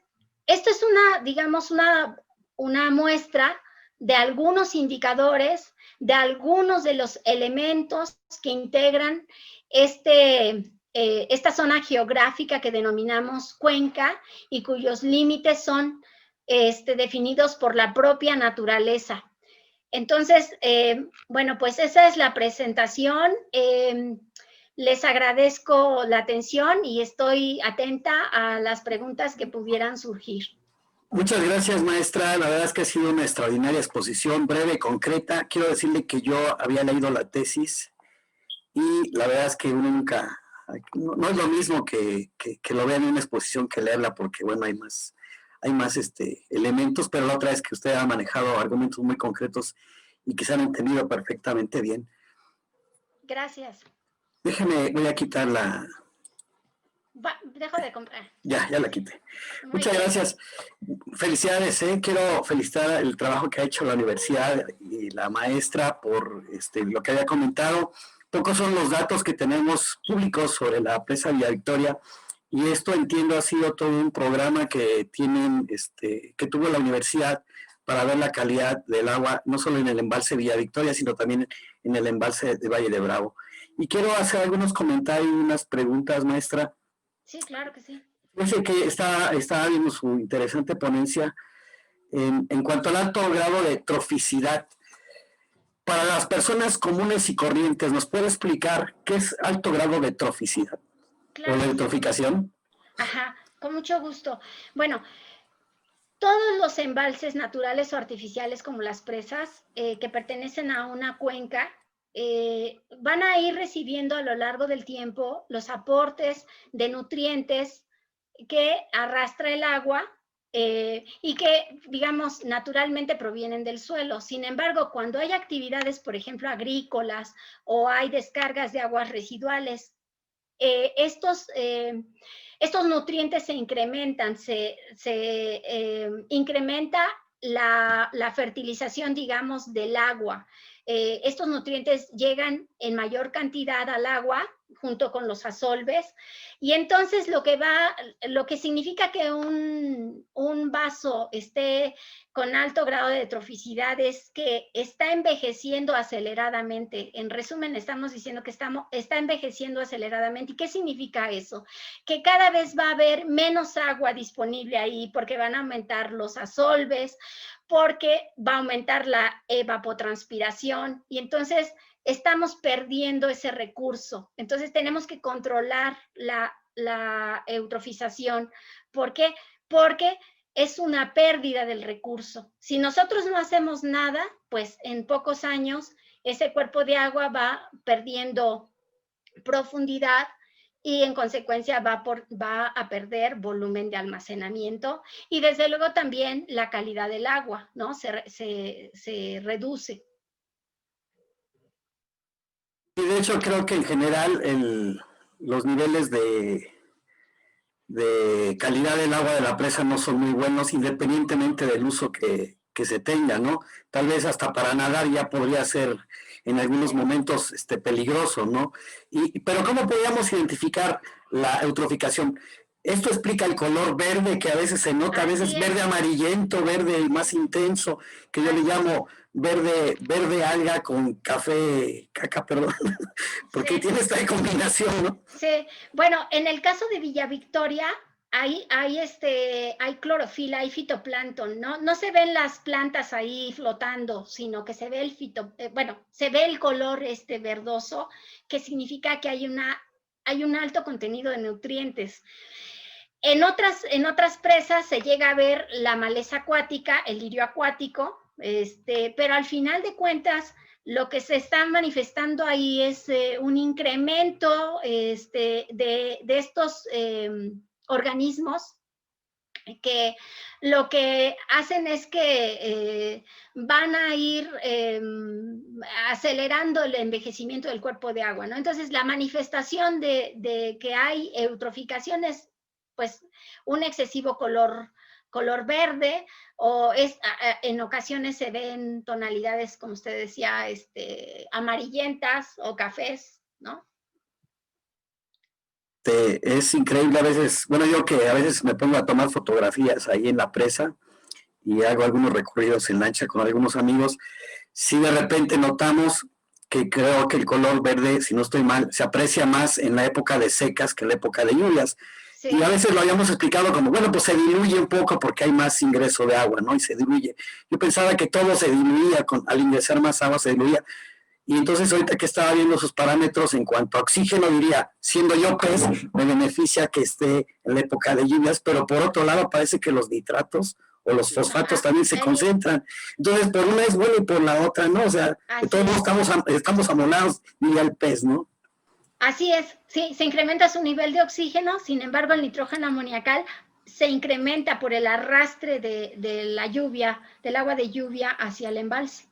esto es digamos, una muestra de algunos indicadores, de algunos de los elementos que integran esta zona geográfica que denominamos cuenca y cuyos límites son definidos por la propia naturaleza. Entonces, bueno, pues esa es la presentación. Les agradezco la atención y estoy atenta a las preguntas que pudieran surgir. Muchas gracias, maestra. La verdad es que ha sido una extraordinaria exposición, breve, concreta. Quiero decirle que yo había leído la tesis y la verdad es que uno nunca, no es lo mismo que lo vea en una exposición que leerla, porque bueno, hay más elementos, pero la otra es que usted ha manejado argumentos muy concretos y que se han entendido perfectamente bien. Gracias. Déjeme, voy a quitar la... Dejo de comprar. Ya la quité. Muchas gracias. Felicidades, quiero felicitar el trabajo que ha hecho la universidad y la maestra por lo que había comentado. Pocos son los datos que tenemos públicos sobre la presa Villa Victoria, y esto, entiendo, ha sido todo un programa que tienen, que tuvo la universidad para ver la calidad del agua, no solo en el embalse Villa Victoria, sino también en el embalse de Valle de Bravo. Y quiero hacer algunos comentarios y unas preguntas, maestra. Sí, claro que sí. Fíjense que está viendo su interesante ponencia en cuanto al alto grado de troficidad. Para las personas comunes y corrientes, ¿nos puede explicar qué es alto grado de troficidad? Claro. ¿O de eutroficación? Ajá, con mucho gusto. Bueno, todos los embalses naturales o artificiales, como las presas, que pertenecen a una cuenca, van a ir recibiendo a lo largo del tiempo los aportes de nutrientes que arrastra el agua y que, digamos, naturalmente provienen del suelo. Sin embargo, cuando hay actividades, por ejemplo, agrícolas o hay descargas de aguas residuales, estos nutrientes se incrementan, se incrementa la fertilización, digamos, del agua. Estos nutrientes llegan en mayor cantidad al agua junto con los asolves, y entonces lo que significa que un vaso esté con alto grado de troficidad es que está envejeciendo aceleradamente. En resumen, estamos diciendo que está envejeciendo aceleradamente. ¿Y qué significa eso? Que cada vez va a haber menos agua disponible ahí porque van a aumentar los asolves, porque va a aumentar la evapotranspiración, y entonces estamos perdiendo ese recurso. Entonces tenemos que controlar la eutrofización. ¿Por qué? Porque es una pérdida del recurso. Si nosotros no hacemos nada, pues en pocos años ese cuerpo de agua va perdiendo profundidad y en consecuencia va a perder volumen de almacenamiento, y desde luego también la calidad del agua, ¿no? Se reduce. Y de hecho creo que en general los niveles de calidad del agua de la presa no son muy buenos, independientemente del uso que se tenga, ¿no? Tal vez hasta para nadar ya podría ser en algunos momentos peligroso, ¿no? Pero ¿cómo podríamos identificar la eutroficación? Esto explica el color verde que a veces se nota, a veces verde amarillento, verde más intenso, que yo le llamo verde alga con café, caca, perdón, porque tiene esta combinación, ¿no? Sí, bueno, en el caso de Villa Victoria, hay clorofila, hay fitoplancton, ¿no? No se ven las plantas ahí flotando, sino que se ve se ve el color verdoso, que significa que hay un alto contenido de nutrientes. En otras presas se llega a ver la maleza acuática, el lirio acuático, pero al final de cuentas, lo que se está manifestando ahí es un incremento de estos organismos que lo que hacen es que van a ir acelerando el envejecimiento del cuerpo de agua, ¿no? Entonces, la manifestación de que hay eutroficación es, pues, un excesivo color verde, o en ocasiones se ven tonalidades, como usted decía, amarillentas o cafés, ¿no? Es increíble a veces, bueno, yo que a veces me pongo a tomar fotografías ahí en la presa y hago algunos recorridos en lancha con algunos amigos, si de repente notamos que creo que el color verde, si no estoy mal, se aprecia más en la época de secas que en la época de lluvias. Sí. Y a veces lo habíamos explicado como, bueno, pues se diluye un poco porque hay más ingreso de agua, ¿no? Y se diluye. Yo pensaba que todo se diluía, al ingresar más agua se diluía. Y entonces ahorita que estaba viendo sus parámetros en cuanto a oxígeno, diría, siendo yo pez, me beneficia que esté en la época de lluvias, pero por otro lado parece que los nitratos o los fosfatos también se concentran. Entonces, por una es bueno y por la otra no, o sea, de todos modos estamos amolados, diría el pez, ¿no? Así es, sí, se incrementa su nivel de oxígeno, sin embargo el nitrógeno amoniacal se incrementa por el arrastre de la lluvia, del agua de lluvia hacia el embalse.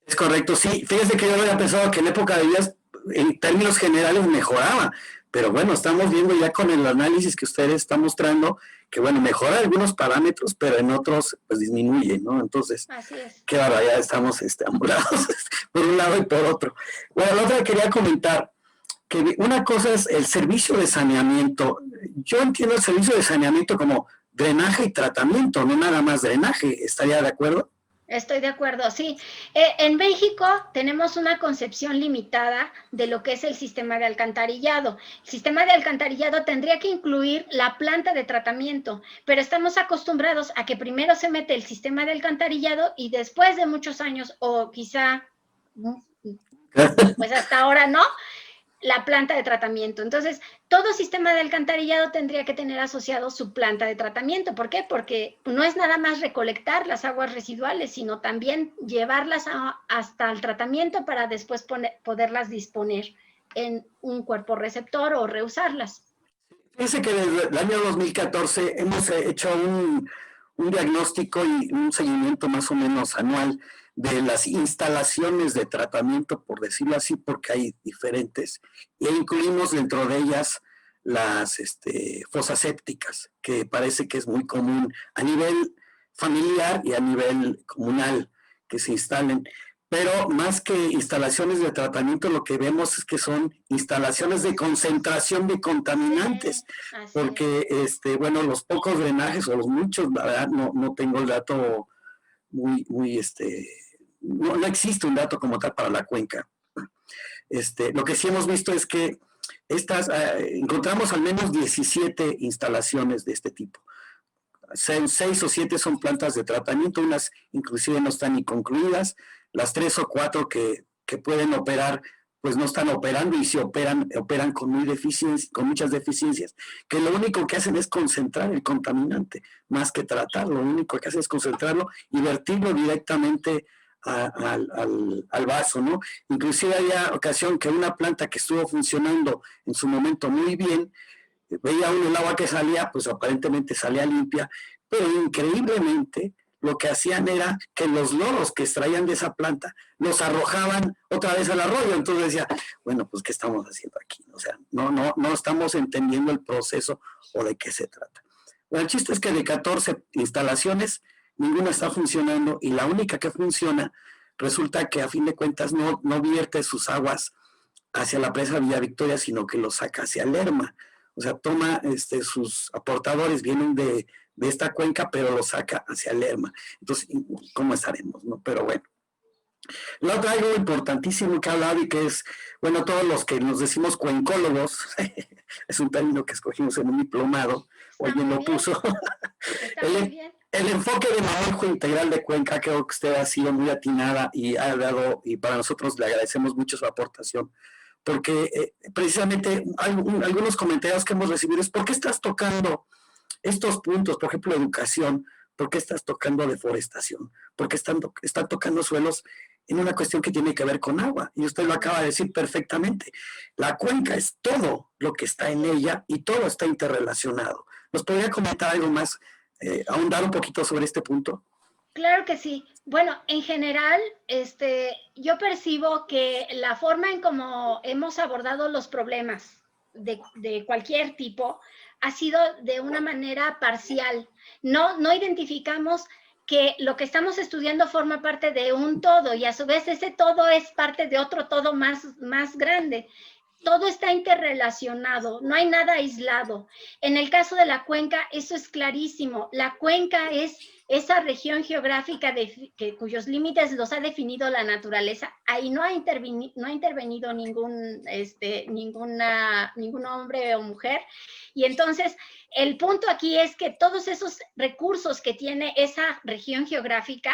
Es correcto, sí. Fíjese que yo había pensado que en época de lluvias, en términos generales, mejoraba. Pero bueno, estamos viendo ya con el análisis que ustedes están mostrando que, bueno, mejora algunos parámetros, pero en otros, pues, disminuye, ¿no? Entonces, qué barbaridad, estamos ambulados por un lado y por otro. Bueno, la otra quería comentar que una cosa es el servicio de saneamiento. Yo entiendo el servicio de saneamiento como drenaje y tratamiento, no nada más drenaje. ¿Estaría de acuerdo? Estoy de acuerdo, sí. En México tenemos una concepción limitada de lo que es el sistema de alcantarillado. El sistema de alcantarillado tendría que incluir la planta de tratamiento, pero estamos acostumbrados a que primero se mete el sistema de alcantarillado y después de muchos años, o quizá, pues hasta ahora no, la planta de tratamiento. Entonces, todo sistema de alcantarillado tendría que tener asociado su planta de tratamiento. ¿Por qué? Porque no es nada más recolectar las aguas residuales, sino también llevarlas hasta el tratamiento para después poderlas disponer en un cuerpo receptor o reusarlas. Fíjense que desde el año 2014 hemos hecho un diagnóstico y un seguimiento más o menos anual de las instalaciones de tratamiento, por decirlo así, porque hay diferentes, e incluimos dentro de ellas las fosas sépticas, que parece que es muy común a nivel familiar y a nivel comunal que se instalen. pero más que instalaciones de tratamiento, lo que vemos es que son instalaciones de concentración de contaminantes, porque, bueno, los pocos drenajes o los muchos, la verdad, no tengo el dato no existe un dato como tal para la cuenca. Lo que sí hemos visto es que encontramos al menos 17 instalaciones de este tipo. 6 o 7 son plantas de tratamiento, unas inclusive no están ni concluidas, las 3 o 4 que pueden operar, pues no están operando, y si operan con muchas deficiencias, que lo único que hacen es concentrar el contaminante, más que tratarlo, lo único que hacen es concentrarlo y vertirlo directamente al vaso, ¿no? Inclusive había ocasión que una planta que estuvo funcionando en su momento muy bien, veía uno el agua que salía, pues aparentemente salía limpia, pero increíblemente lo que hacían era que los lodos que extraían de esa planta los arrojaban otra vez al arroyo. Entonces decía, bueno, pues ¿qué estamos haciendo aquí? O sea, no estamos entendiendo el proceso o de qué se trata. Bueno, el chiste es que de 14 instalaciones, ninguna está funcionando, y la única que funciona resulta que a fin de cuentas no vierte sus aguas hacia la presa Villa Victoria, sino que los saca hacia Lerma. O sea, toma sus aportadores, vienen de esta cuenca, pero los saca hacia Lerma. Entonces, ¿cómo estaremos, no? Pero bueno. La otra, algo importantísimo que ha hablado, y que es, bueno, todos los que nos decimos cuencólogos, es un término que escogimos en un diplomado, o alguien lo puso. El enfoque de manejo integral de Cuenca, creo que usted ha sido muy atinada y ha dado, y para nosotros le agradecemos mucho su aportación, porque precisamente algunos comentarios que hemos recibido es: ¿por qué estás tocando estos puntos? Por ejemplo, educación. ¿Por qué estás tocando deforestación? ¿Por qué están tocando suelos en una cuestión que tiene que ver con agua? Y usted lo acaba de decir perfectamente. La cuenca es todo lo que está en ella, y todo está interrelacionado. ¿Nos podría comentar algo más, ahondar un poquito sobre este punto? Claro que sí. Bueno, en general, yo percibo que la forma en cómo hemos abordado los problemas de cualquier tipo ha sido de una manera parcial. No identificamos que lo que estamos estudiando forma parte de un todo, y a su vez ese todo es parte de otro todo más grande. Todo está interrelacionado, no hay nada aislado. En el caso de la cuenca, eso es clarísimo. La cuenca es esa región geográfica cuyos límites los ha definido la naturaleza. Ahí no ha intervenido ningún hombre o mujer. Y entonces, el punto aquí es que todos esos recursos que tiene esa región geográfica,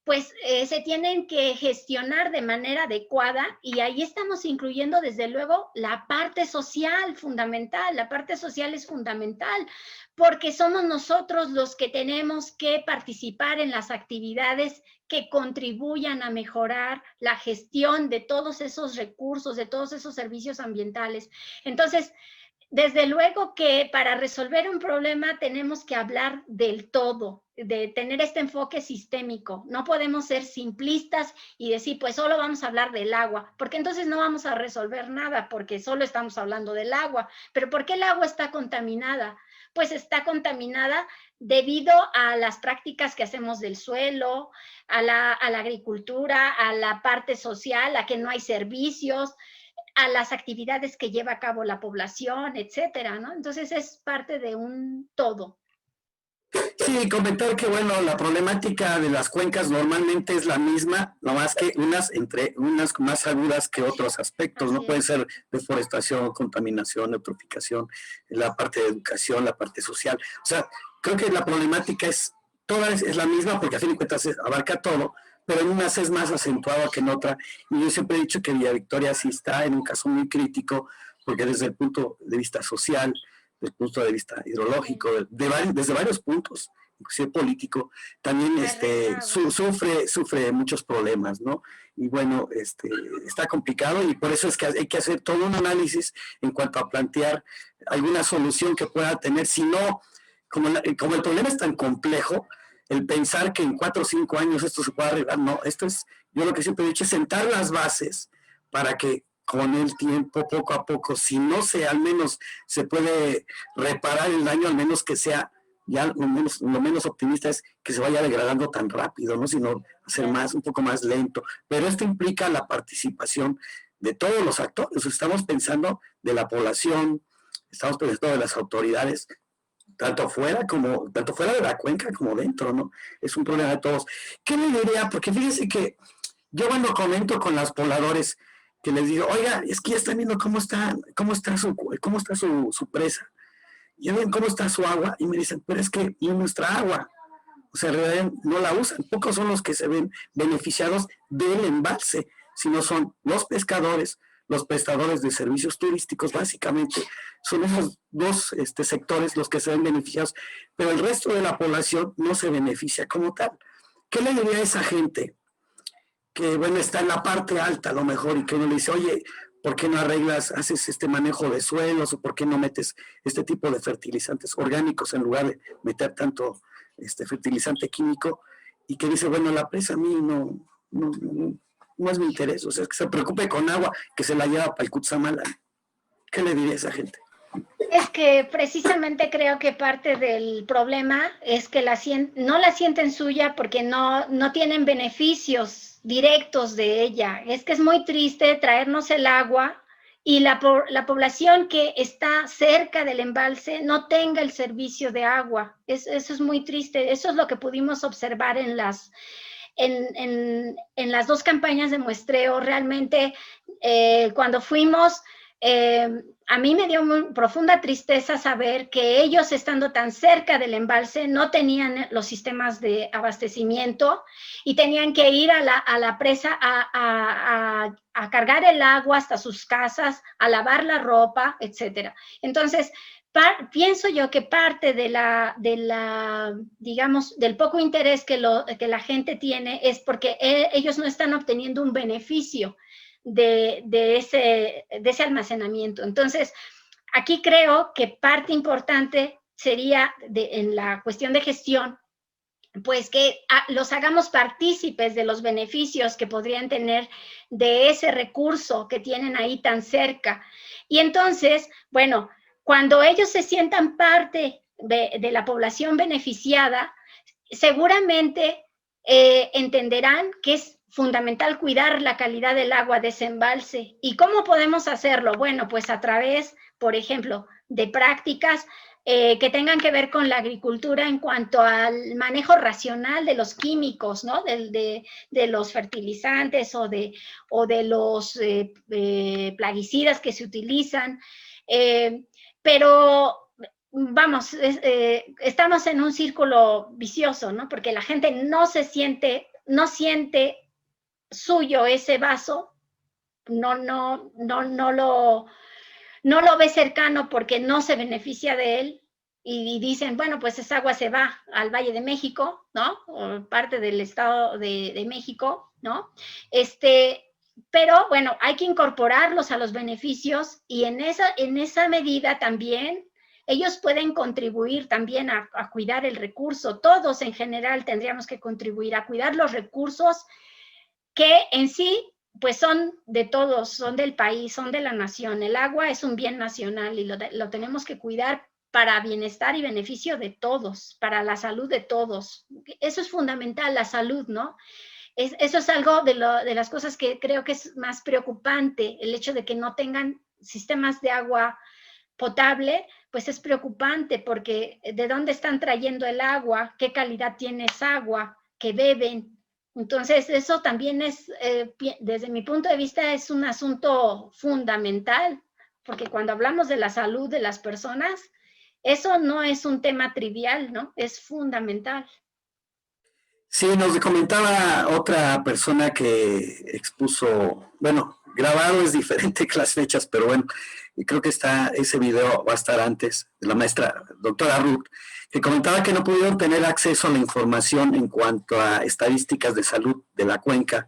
pues se tienen que gestionar de manera adecuada, y ahí estamos incluyendo desde luego la parte social fundamental. La parte social es fundamental porque somos nosotros los que tenemos que participar en las actividades que contribuyan a mejorar la gestión de todos esos recursos, de todos esos servicios ambientales. Entonces, desde luego que para resolver un problema tenemos que hablar del todo, de tener este enfoque sistémico. No podemos ser simplistas y decir, pues solo vamos a hablar del agua, porque entonces no vamos a resolver nada, porque solo estamos hablando del agua. Pero ¿por qué el agua está contaminada? Pues está contaminada debido a las prácticas que hacemos del suelo, a la agricultura, a la parte social, a que no hay servicios, a las actividades que lleva a cabo la población, etcétera, ¿no? Entonces es parte de un todo. Sí, comentar que, bueno, la problemática de las cuencas normalmente es la misma, no más que unas más agudas que otros aspectos, ¿no? Puede ser deforestación, contaminación, eutroficación, la parte de educación, la parte social. O sea, creo que la problemática es la misma, porque a fin de cuentas abarca todo, pero en unas es más acentuado que en otra. Y yo siempre he dicho que Villa Victoria sí está en un caso muy crítico, porque desde el punto de vista social, desde el punto de vista hidrológico, desde varios puntos, inclusive político, también sufre muchos problemas, ¿no? Y bueno, está complicado, y por eso es que hay que hacer todo un análisis en cuanto a plantear alguna solución que pueda tener. Si no, como el problema es tan complejo, el pensar que en 4 o 5 años esto se pueda arreglar, no, yo lo que siempre he dicho es sentar las bases para que con el tiempo, poco a poco, si no al menos se puede reparar el daño, al menos que sea ya lo menos optimista es que se vaya degradando tan rápido, ¿no? Sino hacer un poco más lento. Pero esto implica la participación de todos los actores. Estamos pensando de la población, estamos pensando de las autoridades, tanto fuera de la cuenca como dentro, ¿no? Es un problema de todos. ¿Qué le diría? Porque fíjese que yo cuando comento con los pobladores, que les digo, oiga, es que ya están viendo cómo está su presa, ya ven cómo está su agua, y me dicen, pero es que y nuestra agua, o sea, en realidad no la usan. Pocos son los que se ven beneficiados del embalse, sino son los pescadores, los prestadores de servicios turísticos, básicamente son esos dos sectores los que se ven beneficiados, pero el resto de la población no se beneficia como tal. ¿Qué le diría a esa gente que, bueno, está en la parte alta a lo mejor y que uno le dice, oye, ¿por qué no haces este manejo de suelos o por qué no metes este tipo de fertilizantes orgánicos en lugar de meter tanto fertilizante químico? Y que dice, bueno, la presa a mí no es mi interés, o sea, que se preocupe con agua, que se la lleva para el Cutzamala. ¿Qué le diría a esa gente? Es que precisamente creo que parte del problema es que no la sienten suya porque no tienen beneficios directos de ella. Es que es muy triste traernos el agua y la población que está cerca del embalse no tenga el servicio de agua. Eso es muy triste. Eso es lo que pudimos observar en las dos campañas de muestreo. Realmente, cuando fuimos, a mí me dio muy profunda tristeza saber que ellos, estando tan cerca del embalse, no tenían los sistemas de abastecimiento y tenían que ir a la presa a cargar el agua hasta sus casas, a lavar la ropa, etcétera. Entonces, pienso yo que parte digamos, del poco interés que la gente tiene es porque ellos no están obteniendo un beneficio de ese almacenamiento. Entonces, aquí creo que parte importante sería en la cuestión de gestión, pues que los hagamos partícipes de los beneficios que podrían tener de ese recurso que tienen ahí tan cerca. Y entonces, bueno, cuando ellos se sientan parte de la población beneficiada, seguramente entenderán que es fundamental cuidar la calidad del agua de ese embalse. ¿Y cómo podemos hacerlo? Bueno, pues a través, por ejemplo, de prácticas que tengan que ver con la agricultura en cuanto al manejo racional de los químicos, ¿no? De los fertilizantes o de los plaguicidas que se utilizan. Pero vamos, estamos en un círculo vicioso, ¿no? Porque la gente no siente suyo ese vaso, no lo ve cercano porque no se beneficia de él, y dicen, bueno, pues esa agua se va al Valle de México, ¿no? O parte del Estado de México, ¿no? Pero bueno, hay que incorporarlos a los beneficios y en esa medida también ellos pueden contribuir también a cuidar el recurso. Todos en general tendríamos que contribuir a cuidar los recursos que en sí pues son de todos, son del país, son de la nación. El agua es un bien nacional y lo tenemos que cuidar para bienestar y beneficio de todos, para la salud de todos. Eso es fundamental, la salud, ¿no? Eso es algo de las cosas que creo que es más preocupante, el hecho de que no tengan sistemas de agua potable, pues es preocupante porque ¿de dónde están trayendo el agua? ¿Qué calidad tiene esa agua que beben? Entonces, eso también es, desde mi punto de vista, es un asunto fundamental, porque cuando hablamos de la salud de las personas, eso no es un tema trivial, ¿no? Es fundamental. Sí, nos comentaba otra persona que expuso, bueno, grabado es diferente que las fechas, pero bueno, y creo que ese video va a estar antes, de la maestra doctora Ruth, que comentaba que no pudieron tener acceso a la información en cuanto a estadísticas de salud de la cuenca,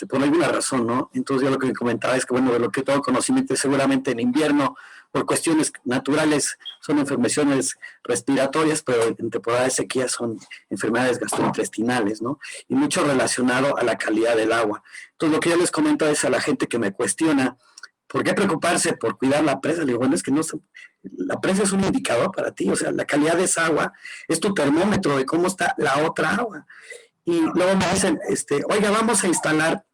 por alguna razón, ¿no? Entonces yo lo que comentaba es que, bueno, de lo que tengo conocimiento es seguramente en invierno, por cuestiones naturales, son enfermedades respiratorias, pero en temporada de sequía son enfermedades gastrointestinales, ¿no? Y mucho relacionado a la calidad del agua. Entonces lo que yo les comento es a la gente que me cuestiona, ¿por qué preocuparse por cuidar la presa? Le digo, bueno, es que no La presa es un indicador para ti, o sea, la calidad de esa agua es tu termómetro de cómo está la otra agua. Y luego me dicen, oiga, vamos a instalar,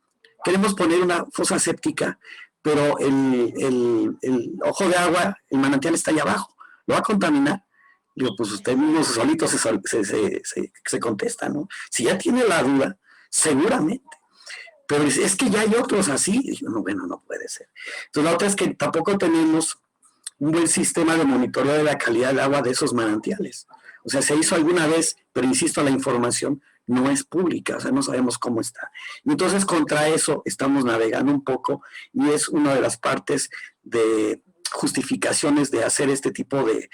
queremos poner una fosa séptica, pero el ojo de agua, el manantial está allá abajo, ¿lo va a contaminar? Digo, pues usted mismo solito se contesta, ¿no? Si ya tiene la duda, seguramente. Pero es que ya hay otros así. Y yo, no, bueno, no puede ser. Entonces, la otra es que tampoco tenemos un buen sistema de monitoreo de la calidad del agua de esos manantiales. O sea, se hizo alguna vez, pero insisto, la información no es pública, o sea, no sabemos cómo está. Y entonces, contra eso estamos navegando un poco y es una de las partes de justificaciones de hacer este tipo de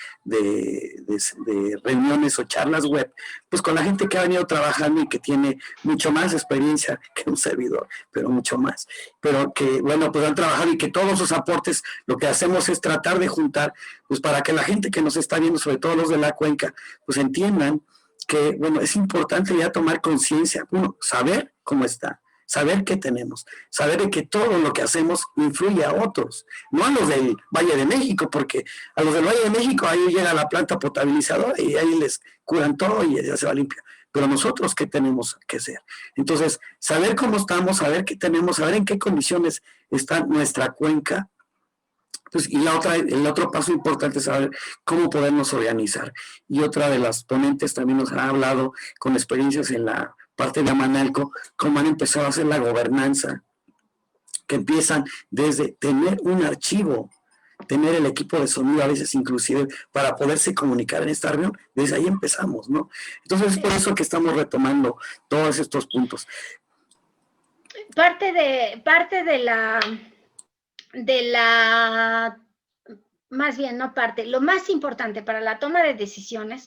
reuniones o charlas web, pues con la gente que ha venido trabajando y que tiene mucho más experiencia que un servidor, pero mucho más. Pero que, bueno, pues han trabajado y que todos sus aportes, lo que hacemos es tratar de juntar, pues para que la gente que nos está viendo, sobre todo los de la cuenca, pues entiendan que, bueno, es importante ya tomar conciencia, uno, saber cómo está, saber qué tenemos, saber de que todo lo que hacemos influye a otros, no a los del Valle de México, porque a los del Valle de México ahí llega la planta potabilizadora y ahí les curan todo y ya se va limpio. Pero nosotros, ¿qué tenemos que hacer? Entonces, saber cómo estamos, saber qué tenemos, saber en qué condiciones está nuestra cuenca. Pues, y el otro paso importante es saber cómo podernos organizar. Y otra de las ponentes también nos ha hablado con experiencias en la parte de Amanalco, cómo han empezado a hacer la gobernanza, que empiezan desde tener un archivo, tener el equipo de sonido a veces inclusive para poderse comunicar en esta reunión. Desde ahí empezamos, ¿no? Entonces es por eso que estamos retomando todos estos puntos. Parte de la, más bien no parte, lo más importante para la toma de decisiones,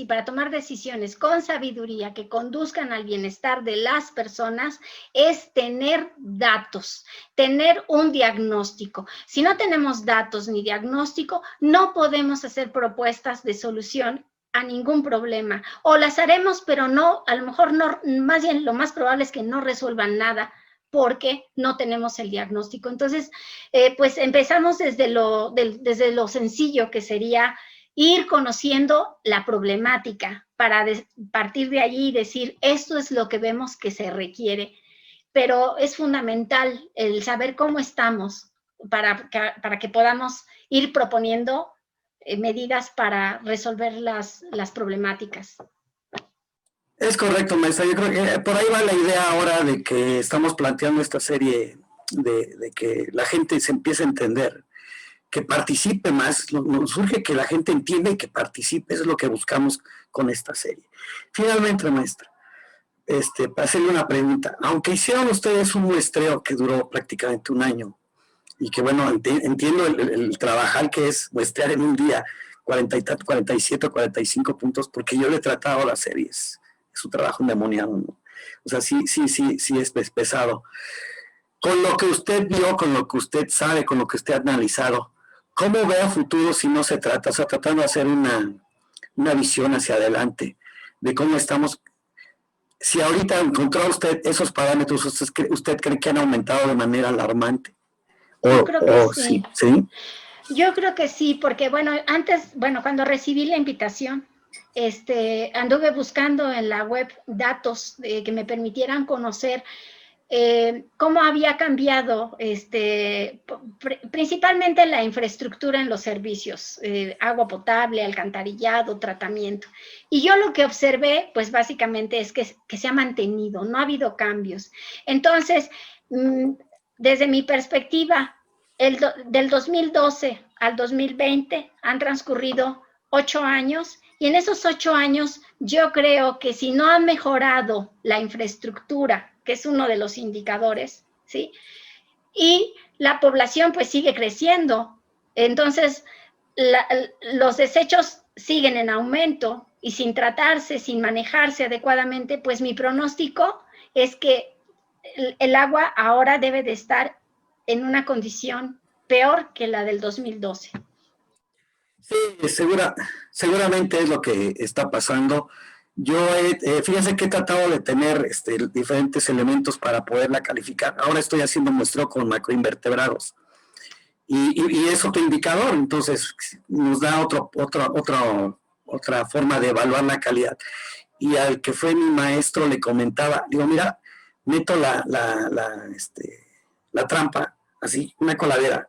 y para tomar decisiones con sabiduría que conduzcan al bienestar de las personas es tener datos, tener un diagnóstico. Si no tenemos datos ni diagnóstico, no podemos hacer propuestas de solución a ningún problema, o las haremos, pero no, a lo mejor no, más bien lo más probable es que no resuelvan nada, porque no tenemos el diagnóstico. Entonces, pues empezamos desde lo sencillo, que sería ir conociendo la problemática para partir de allí y decir, esto es lo que vemos que se requiere. Pero es fundamental el saber cómo estamos para que podamos ir proponiendo medidas para resolver las problemáticas. Es correcto, maestra. Yo creo que por ahí va la idea ahora de que estamos planteando esta serie de que la gente se empiece a entender, que participe más. Nos surge que la gente entienda y que participe. Eso es lo que buscamos con esta serie. Finalmente, maestra, para hacerle una pregunta. Aunque hicieron ustedes un muestreo que duró prácticamente un año, y que, bueno, entiendo el trabajar que es muestrear en un día 47 o 45 puntos, porque yo le he tratado las series. Es un trabajo endemoniado, ¿no? O sea, sí es pesado. Con lo que usted vio, con lo que usted sabe, con lo que usted ha analizado, ¿cómo ve a futuro si no se trata? O sea, tratando de hacer una visión hacia adelante de cómo estamos. Si ahorita encontró usted esos parámetros, ¿usted cree que han aumentado de manera alarmante? Yo creo que sí. ¿Sí? Yo creo que sí, porque bueno, antes, cuando recibí la invitación, anduve buscando en la web datos que me permitieran conocer cómo había cambiado principalmente la infraestructura en los servicios, agua potable, alcantarillado, tratamiento. Y yo lo que observé, pues básicamente es que se ha mantenido, no ha habido cambios. Entonces, desde mi perspectiva, del 2012 al 2020 han transcurrido 8 años, y en esos 8 años yo creo que si no ha mejorado la infraestructura, que es uno de los indicadores, ¿sí? Y la población pues sigue creciendo, entonces los desechos siguen en aumento y sin tratarse, sin manejarse adecuadamente, pues mi pronóstico es que el agua ahora debe de estar en una condición peor que la del 2012. Sí, seguramente es lo que está pasando. Yo, fíjense que he tratado de tener diferentes elementos para poderla calificar. Ahora estoy haciendo muestreo con macroinvertebrados. y es otro indicador, entonces nos da otra forma de evaluar la calidad. Y al que fue mi maestro le comentaba, digo, mira, meto la trampa, así, una coladera,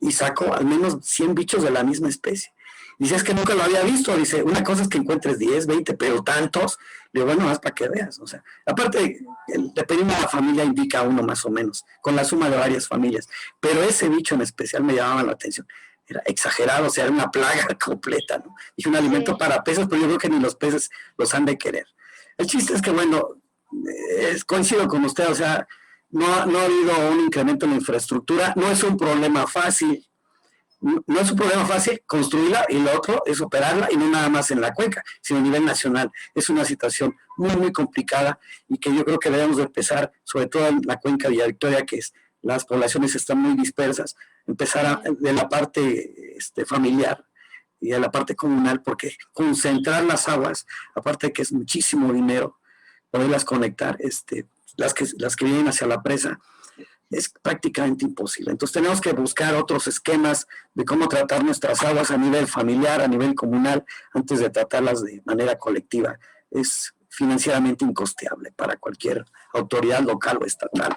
y saco al menos 100 bichos de la misma especie. Dice, es que nunca lo había visto. Dice, una cosa es que encuentres 10, 20, pero tantos. Digo, bueno, más para que veas. O sea, aparte, dependiendo de la familia indica uno más o menos, con la suma de varias familias. Pero ese bicho en especial me llamaba la atención. Era exagerado, o sea, era una plaga completa, ¿no? Y un alimento para peces, pero yo creo que ni los peces los han de querer. El chiste es que, bueno, coincido con usted, o sea, no ha habido un incremento en la infraestructura, no es un problema fácil. No es un problema fácil construirla, y lo otro es operarla, y no nada más en la cuenca, sino a nivel nacional. Es una situación muy, muy complicada y que yo creo que debemos de empezar, sobre todo en la cuenca de Villa Victoria, que las poblaciones están muy dispersas, empezar de la parte familiar y de la parte comunal, porque concentrar las aguas, aparte de que es muchísimo dinero, poderlas conectar, las que vienen hacia la presa, es prácticamente imposible. Entonces tenemos que buscar otros esquemas de cómo tratar nuestras aguas a nivel familiar, a nivel comunal, antes de tratarlas de manera colectiva. Es financieramente incosteable para cualquier autoridad local o estatal.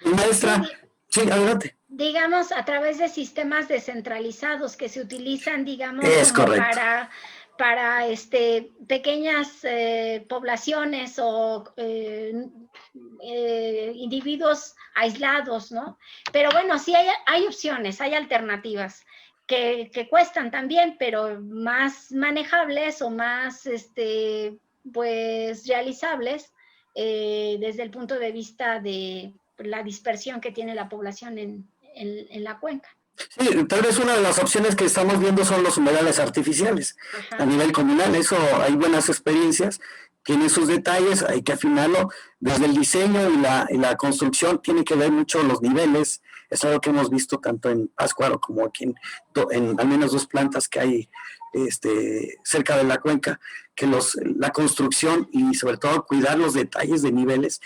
Maestra, sí, adelante. Digamos, a través de sistemas descentralizados que se utilizan, digamos, como para pequeñas poblaciones o individuos aislados, ¿no? Pero bueno, sí hay opciones, hay alternativas que cuestan también, pero más manejables o más pues realizables desde el punto de vista de la dispersión que tiene la población en la cuenca. Sí, tal vez una de las opciones que estamos viendo son los humedales artificiales. Ajá. A nivel comunal, eso hay buenas experiencias, tiene sus detalles, hay que afinarlo. Desde el diseño y la construcción tiene que ver mucho los niveles. Es algo que hemos visto tanto en Pátzcuaro como aquí en al menos 2 plantas que hay cerca de la cuenca, que la construcción y sobre todo cuidar los detalles de niveles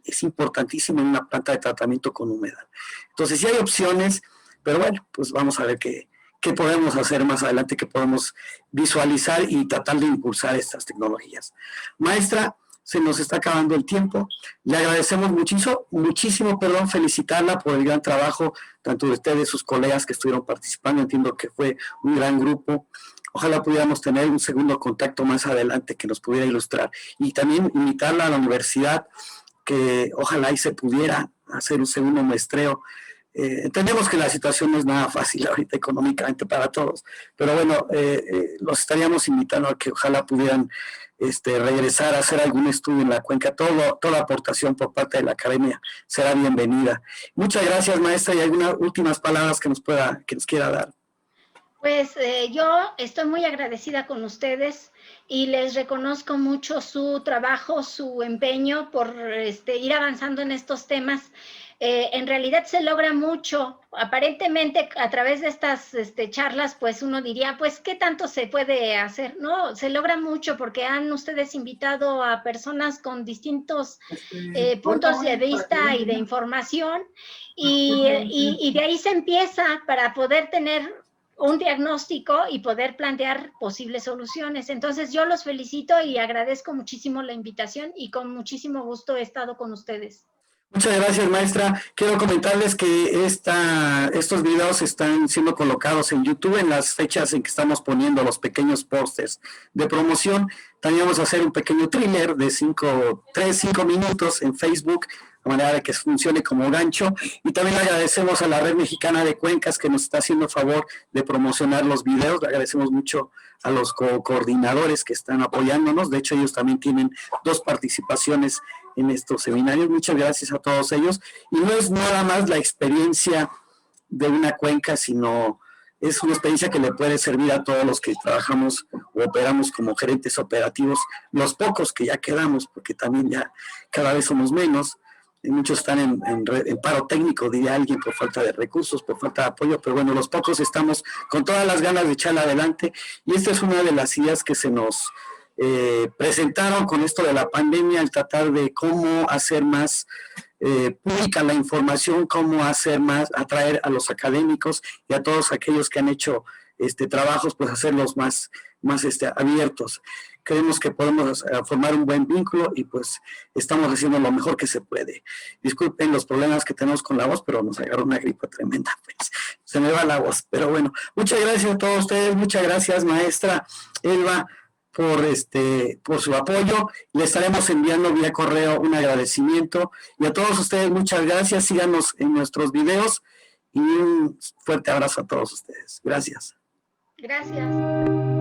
es importantísimo en una planta de tratamiento con humedad. Entonces sí hay opciones, pero bueno, pues vamos a ver qué podemos hacer más adelante, qué podemos visualizar y tratar de impulsar estas tecnologías. Maestra, se nos está acabando el tiempo. Le agradecemos muchísimo, felicitarla por el gran trabajo, tanto de ustedes, sus colegas que estuvieron participando. Entiendo que fue un gran grupo. Ojalá pudiéramos tener un segundo contacto más adelante que nos pudiera ilustrar. Y también invitarla a la universidad, que ojalá ahí se pudiera hacer un segundo maestreo. Entendemos que la situación no es nada fácil ahorita económicamente para todos, pero bueno, los estaríamos invitando a que ojalá pudieran regresar a hacer algún estudio en la cuenca. Toda aportación por parte de la academia será bienvenida. Muchas gracias, maestra, y algunas últimas palabras que nos quiera dar. Pues yo estoy muy agradecida con ustedes y les reconozco mucho su trabajo, su empeño por ir avanzando en estos temas. En realidad se logra mucho. Aparentemente, a través de estas charlas, pues uno diría, pues, ¿qué tanto se puede hacer? No, se logra mucho porque han ustedes invitado a personas con distintos puntos de vista y de información y de ahí se empieza para poder tener un diagnóstico y poder plantear posibles soluciones. Entonces, yo los felicito y agradezco muchísimo la invitación y con muchísimo gusto he estado con ustedes. Muchas gracias, maestra. Quiero comentarles que estos videos están siendo colocados en YouTube en las fechas en que estamos poniendo los pequeños pósters de promoción. También vamos a hacer un pequeño thriller de 5 minutos en Facebook, de manera de que funcione como gancho. Y también le agradecemos a la Red Mexicana de Cuencas que nos está haciendo favor de promocionar los videos. Le agradecemos mucho a los coordinadores que están apoyándonos. De hecho, ellos también tienen 2 participaciones en estos seminarios. Muchas gracias a todos ellos. Y no es nada más la experiencia de una cuenca, sino es una experiencia que le puede servir a todos los que trabajamos o operamos como gerentes operativos, los pocos que ya quedamos, porque también ya cada vez somos menos. Y muchos están en paro técnico, diría alguien, por falta de recursos, por falta de apoyo, pero bueno, los pocos estamos con todas las ganas de echarla adelante, y esta es una de las ideas que se nos presentaron con esto de la pandemia, el tratar de cómo hacer más publica la información, cómo hacer más, atraer a los académicos y a todos aquellos que han hecho trabajos, pues hacerlos más abiertos. Creemos que podemos formar un buen vínculo y pues estamos haciendo lo mejor que se puede. Disculpen los problemas que tenemos con la voz, pero nos agarró una gripa tremenda, pues se me va la voz. Pero bueno, muchas gracias a todos ustedes, muchas gracias maestra Elba por su apoyo. Le estaremos enviando vía correo un agradecimiento y a todos ustedes muchas gracias, síganos en nuestros videos y un fuerte abrazo a todos ustedes. Gracias. Gracias.